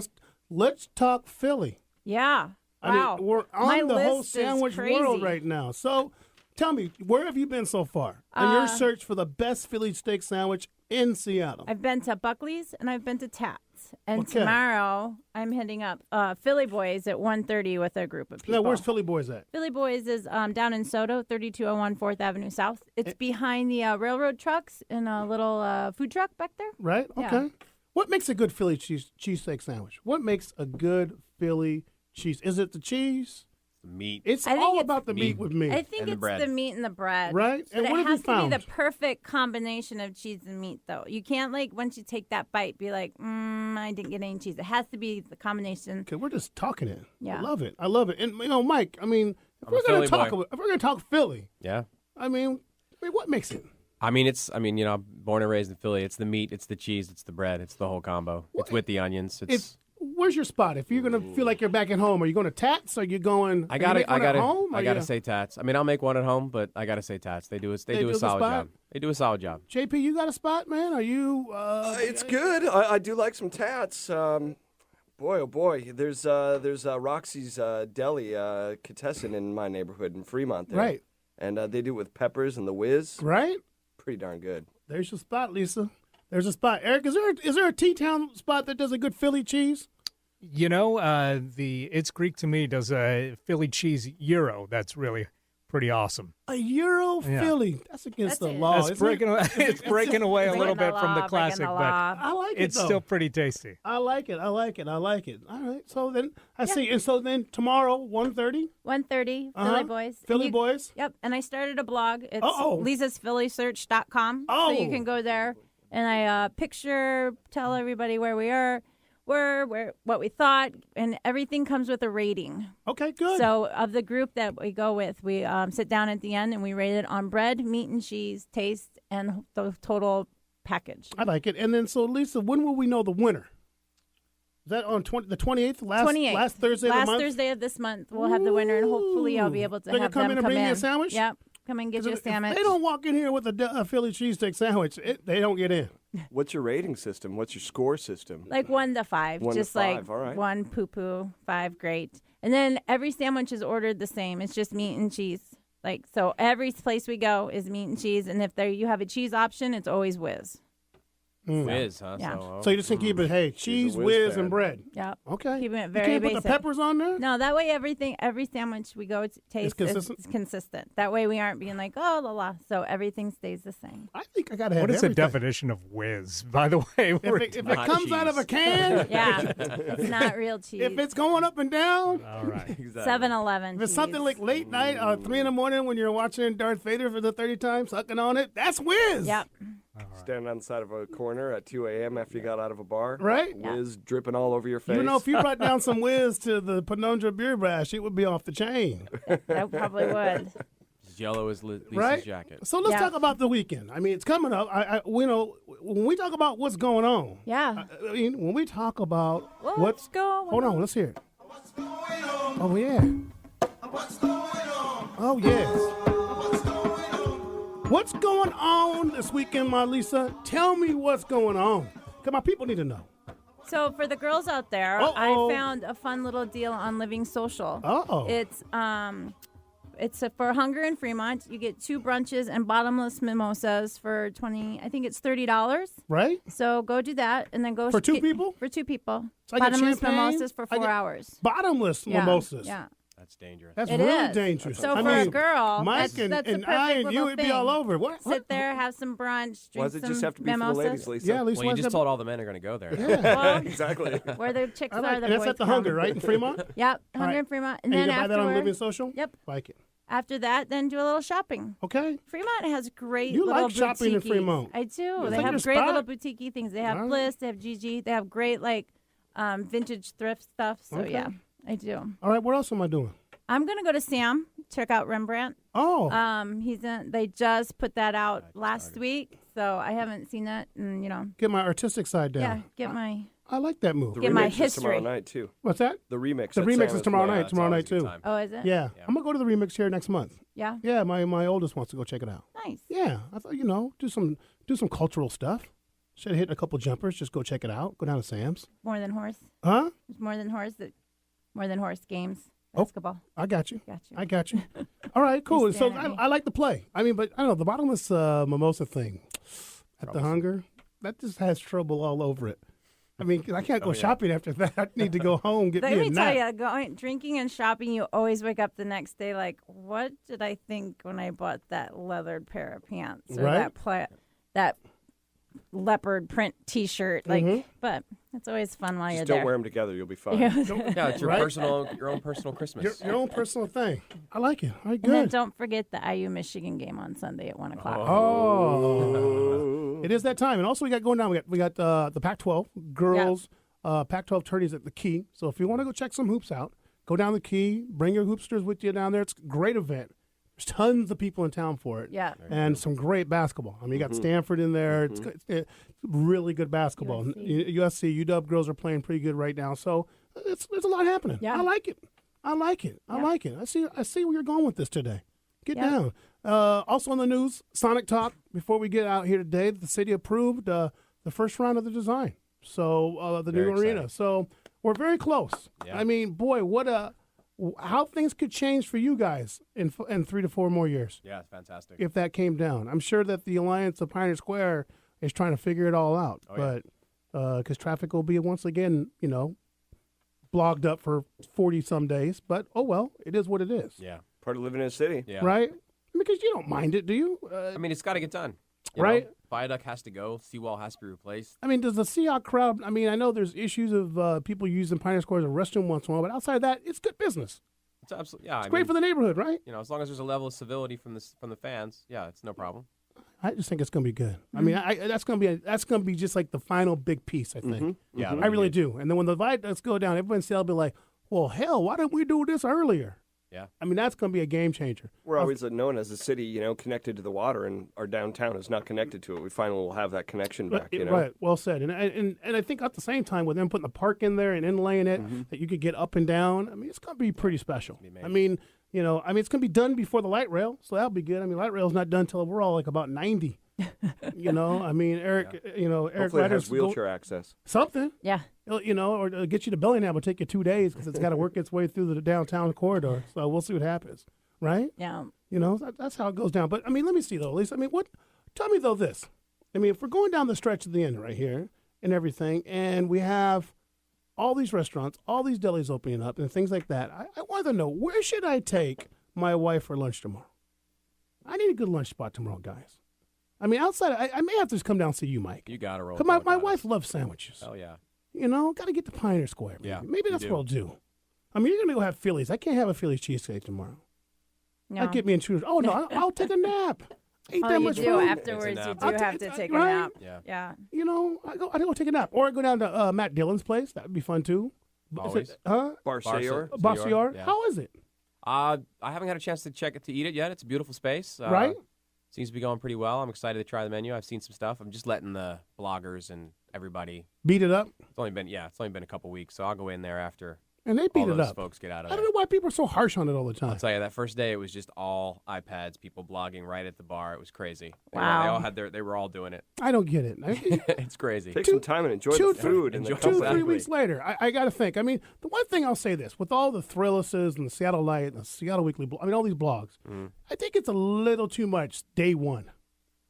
Let's talk Philly. Yeah. I Wow. mean, we're My on the whole list is sandwich crazy. world right now. So tell me, where have you been so far in your search for the best Philly steak sandwich in Seattle? I've been to Buckley's and I've been to Tats. And Okay. tomorrow I'm heading up Philly Boys at 1:30 with a group of people. Now, where's Philly Boys at? Philly Boys is down in Soto, 3201 4th Avenue South. It's behind the railroad trucks in a little food truck back there. Right? Yeah. Okay. What makes a good Philly cheesesteak sandwich? What makes a good Philly cheese? Is it the cheese? Meat. It's all about the meat with me. I think it's the meat and the bread. Right? But And what it have you has to be the found? perfect combination of cheese and meat, though. You can't, once you take that bite, be like, I didn't get any cheese. It has to be the combination. Okay, we're just talking it. Yeah. I love it. I love it. And, Mike, I mean, if I'm we're a going Philly to talk Philly, Yeah. I mean, what makes it? I'm born and raised in Philly. It's the meat, it's the cheese, it's the bread, it's the whole combo. It's with the onions. Where's your spot? If you're gonna feel like you're back at home, are you going to Tats? Or are you going? I gotta home? say Tats. I mean, I'll make one at home, but I gotta say Tats. They do a do the solid spot? job. They do a solid job. JP, you got a spot, man? Are you? It's good. I do like some Tats. Boy, oh boy, there's Roxy's Delicatessen in my neighborhood in Fremont. There. Right. And they do it with peppers and the whiz. Right. Pretty darn good. There's your spot, Lisa. There's a spot. Eric, is there a T-Town spot that does a good Philly cheese? You know, It's Greek to Me does a Philly cheese gyro. That's really pretty awesome. A Euro Yeah. Philly. That's against the law. It's isn't breaking, it? it's breaking away a Breaking little the bit from the law, classic, breaking the but law. I like it, it's though. still pretty tasty. I like it. All right. So then I see. And so then tomorrow, 1:30. 1:30, Uh-huh. Philly Boys. Philly And Boys. Yep. And I started a blog. It's Uh-oh. lisasphillysearch.com. Oh. So you can go there and I tell everybody where we are, what we thought, and everything comes with a rating. Okay, good. So of the group that we go with, we sit down at the end and we rate it on bread, meat and cheese, taste, and the total package. I like it. And then, so Lisa, when will we know the winner? Is that on the 28th? 28th. Last Thursday of the Last month? Thursday of this month, we'll have the winner, and hopefully I'll be able to They have can come them in and come bring in. you a sandwich? Yep. Come and get you a sandwich. If they don't walk in here with a Philly cheesesteak sandwich, they don't get in. What's your rating system? What's your score system? Like 1 to 5. 1 to just 5, like all right. 1 poo-poo, 5 great. And then every sandwich is ordered the same. It's just meat and cheese. So every place we go is meat and cheese. And if you have a cheese option, it's always whiz. Whiz, huh? Yeah. So you just can keep it, hey, cheese, whiz, and bread. Yep. Okay. Keeping it You very can't basic. put the peppers on there? No, that way every sandwich we go to taste consistent? is consistent. That way we aren't being like, oh, la la. So everything stays the same. I think I got to have What is the everything. definition of whiz, by the way? If it comes out of a can? Yeah. It's not real cheese. If it's going up and down? All right. 7-Eleven If it's something like late night or 3 in the morning when you're watching Darth Vader for the 30th time, sucking on it, that's whiz. Yep. Standing on the side of a corner at 2 a.m. after you got out of a bar. Right. Whiz dripping all over your face. You know, if you brought down some whiz to the Penumbra Beer Bash, it would be off the chain. That probably would. Yellow is Lisa's Right? jacket. So let's talk about the weekend. I mean, it's coming up. When we talk about what's going on. Yeah. I mean, when we talk about What's going Hold on, let's hear it. Oh, yeah. Oh, yes. What's going on this weekend, my Lisa? Tell me what's going on. Because my people need to know. So for the girls out there, Uh-oh. I found a fun little deal on Living Social. Uh-oh. It's for Hunger in Fremont. You get 2 brunches and bottomless mimosas for $30. Right? So go do that, and then go For 2 people? For 2 people. So I get bottomless champagne, mimosas for 4 hours. Bottomless Yeah, mimosas. Yeah. That's dangerous. That's It really is. dangerous. So I for a mean, girl, Mike that's and a perfect I and you little would be thing. all over. What? Sit there, have some brunch, drink Why does it some just have to be for the mimosas. ladies, Lisa? Yeah, Lisa Well, you wants just to- told all the men are going to go there. Well, Exactly. where the chicks I like are, the and that's boys at the come. Hunger, right, in Fremont? Yep, All Hunger right. in Fremont. And And you then can buy that on afterward- Living Social? Yep. Like it. After that, then do a little shopping. Okay. Fremont has great You little like shopping in boutique-y- Fremont. I do. It's They like have your great spot. little boutique things. They have All right. Bliss, they have Gigi, they have great vintage thrift stuff. So Okay. yeah, I do. All right, what else am I doing? I'm gonna go to Sam. Check out Rembrandt. Oh. They just put that out last week, so I haven't seen that. And get my artistic side down. Yeah, get my. I like that move. The Get remix my is history. tomorrow night too. What's that? The remix. The at remix Sam is tomorrow night. That's Tomorrow always night a good too. time. Oh, is it? Yeah. I'm gonna go to the remix here next month. Yeah. Yeah, my oldest wants to go check it out. Nice. Yeah, I thought do some cultural stuff. Should have hit a couple jumpers. Just go check it out. Go down to Sam's. More than horse. Huh? There's more than horse. More than horse games. Basketball. I got you. Got you. I got you. All right, cool. You're So staring at me. I like the play. I mean, but I don't know the bottomless mimosa thing. At the hunger, that just has trouble all over it. I mean, I can't go shopping after that. I need to go home, get Let me me a tell nap. you, drinking and shopping, you always wake up the next day like, what did I think when I bought that leathered pair of pants or Right. that leopard print T-shirt? Like, but it's always fun while Just you're don't there. wear them together. You'll be fine. Yeah. Yeah, it's your Right? your own personal Christmas. Your own personal thing. I like it. All right, And then good. don't forget the IU Michigan game on Sunday at 1:00. Oh, it is that time. And also, we got going down. We got the Pac-12 girls, Pac-12 tourneys at the Key. So if you want to go check some hoops out, go down the Key. Bring your hoopsters with you down there. It's a great event. There's tons of people in town for it. Yeah. And some great basketball. I mean, you got Stanford in there. It's really good basketball. USC, UW girls are playing pretty good right now. So there's a lot happening. Yeah. I like it. I like it. I see where you're going with this today. Get Yeah. down. Also on the news, Sonic Talk. Before we get out here today, the city approved the first round of the design. So the Very new arena. exciting. So we're very close. Yeah. I mean, boy, how things could change for you guys in 3 to 4 more years Yeah, it's fantastic. if that came down. I'm sure that the Alliance of Pioneer Square is trying to figure it all out. Oh, yeah. But because traffic will be once again, blogged up for 40 some days. But oh well, it is what it is. Yeah. Part of living in a city. Yeah. Right? Because you don't mind it, do you? I mean, it's got to get done. Right? Viaduct has to go. Seawall has to be replaced. I mean, does the Seahawk crowd? I mean, I know there's issues of people using Pioneer Square as a restroom once in a while, but outside of that, it's good business. It's absolutely yeah. It's great for the neighborhood, right? As long as there's a level of civility from the fans, yeah, it's no problem. I just think it's going to be good. I mean, that's going to be just like the final big piece. I think. Yeah, I really do. And then when the viaducts go down, everyone in Seattle will be like, "Well, hell, why didn't we do this earlier?" Yeah. I mean, that's going to be a game changer. We're always known as a city, connected to the water, and our downtown is not connected to it. We finally will have that connection back. Right. Well said. And I think at the same time, with them putting the park in there and inlaying it, that you could get up and down. I mean, it's going to be pretty special. I mean, it's going to be done before the light rail, so that'll be good. I mean, light rail's not done until we're all like about 90. I mean, Eric, Eric Hopefully it has Ryder's wheelchair access. something. Yeah. Or get you to Bellingham will take you 2 days because it's got to work its way through the downtown corridor. So we'll see what happens, right? Yeah. That's how it goes down. But I mean, let me see though, Lisa. I mean, tell me though this. I mean, if we're going down the stretch at the end right here and everything, and we have all these restaurants, all these delis opening up and things like that, I want to know, where should I take my wife for lunch tomorrow? I need a good lunch spot tomorrow, guys. I mean, outside, I may have to just come down and see you, Mike. You got to roll. Because my wife loves sandwiches. Oh yeah. Got to get to Pioneer Square. Maybe. Yeah, Maybe that's you what I'll do. I mean, you're going to go have Phillies. I can't have a Phillies cheesecake tomorrow. No. That'd get me in trouble. Oh, no, I'll take a nap. Eat that you much do food. afterwards. You do I'll have to take a right? nap. Yeah. Yeah. I go take a nap. Or I go down to Matt Dillon's place. That would be fun, too. Always. Bar Seyor. Barcior. Yeah. How is it? I haven't had a chance to eat it yet. It's a beautiful space. Right? Seems to be going pretty well. I'm excited to try the menu. I've seen some stuff. I'm just letting the bloggers and everybody beat it up. It's only been a couple weeks, so I'll go in there after. And they beat all it those up. Folks get out of I there. don't know why people are so harsh on it all the time. I'll tell you, that first day it was just all iPads, people blogging right at the bar. It was crazy. Wow. They all had they were all doing it. I don't get it. It's crazy. Take some time and enjoy the food. And the 2-3 weeks later, I got to think. I mean, the one thing I'll say this, with all the Thrillises and the Seattle Light and the Seattle Weekly, all these blogs, I think it's a little too much day one.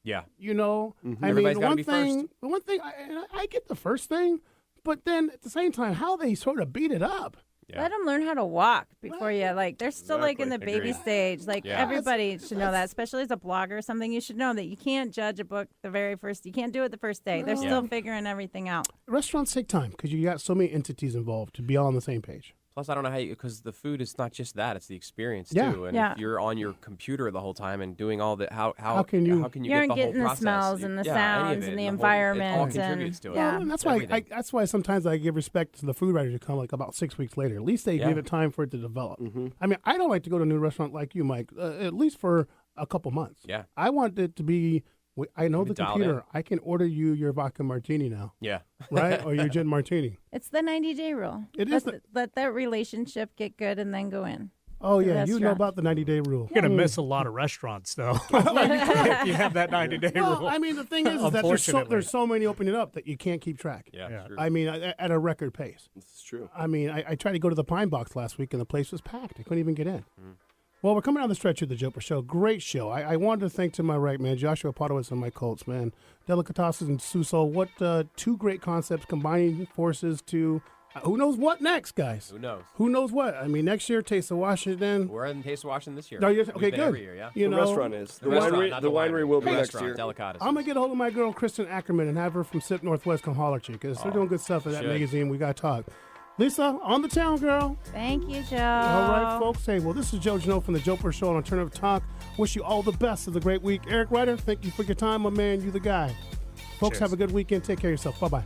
Yeah. I mean, Everybody's gotta be the one thing, I get the first thing, but then at the same time, how they sort of beat it up. Yeah. Let them learn how to walk before you, they're still like in the baby Agreed. stage. Like Yeah. everybody should know that, especially as a blogger or something. You should know that you can't judge a book the very first. You can't do it the first day. They're still figuring everything out. Restaurants take time because you got so many entities involved to be all on the same page. Plus, I don't know how because the food is not just that; it's the experience Yeah. too. And Yeah. if you're on your computer the whole time and doing all the how can you get aren't the whole getting the process? smells and the Yeah, any of sounds it, and the whole- environment It all and- contributes to it. yeah. Well, and Everything. that's why sometimes I give respect to the food writers who come like about 6 weeks later. At least they Yeah. give it time for it to develop. Mm-hmm. I mean, I don't like to go to a new restaurant like you, Mike, at least for a couple months. Yeah. I want it to be. I know Maybe the dialed computer. in. I can order you your vodka martini now, Yeah. right? Or your gin martini. It's the 90-day rule. It is Let that relationship get good and then go in. Oh The yeah, you know restaurant. about the 90-day rule. You're going to miss a lot of restaurants, though, if you have that 90-day Well, rule. I mean, the thing is that Unfortunately. there's so many opening up that you can't keep track. Yeah. Sure. I mean, at a record pace. This is true. I mean, I tried to go to the Pine Box last week, and the place was packed. I couldn't even get in. Mm. Well, we're coming down the stretch of the Jopra Show. Great show. I wanted to thank to my right, man, Joshua Potowitz and my Colts, man. Delicatessen and Sous. What two great concepts combining forces to who knows what next, guys? Who knows? Who knows what? I mean, next year, Taste of Washington. We're in Taste of Washington this year. No, you're, We've okay, been good. Every year, yeah. You The know, restaurant is. The restaurant, winery. not The winery will be next year. Delicatus. I'm gonna get a hold of my girl Kristen Ackerman and have her from Sip Northwest come holler at you because they're doing good stuff in that should. magazine. We gotta talk. Lisa, on the town, girl. Thank you, Joe. All right, folks. Hey, well, this is Joe Janot from the Jopra Show on Alternative Talk. Wish you all the best of the great week. Eric Ryder, thank you for your time, my man. You the guy. Folks, Cheers. have a good weekend. Take care of yourself. Bye-bye.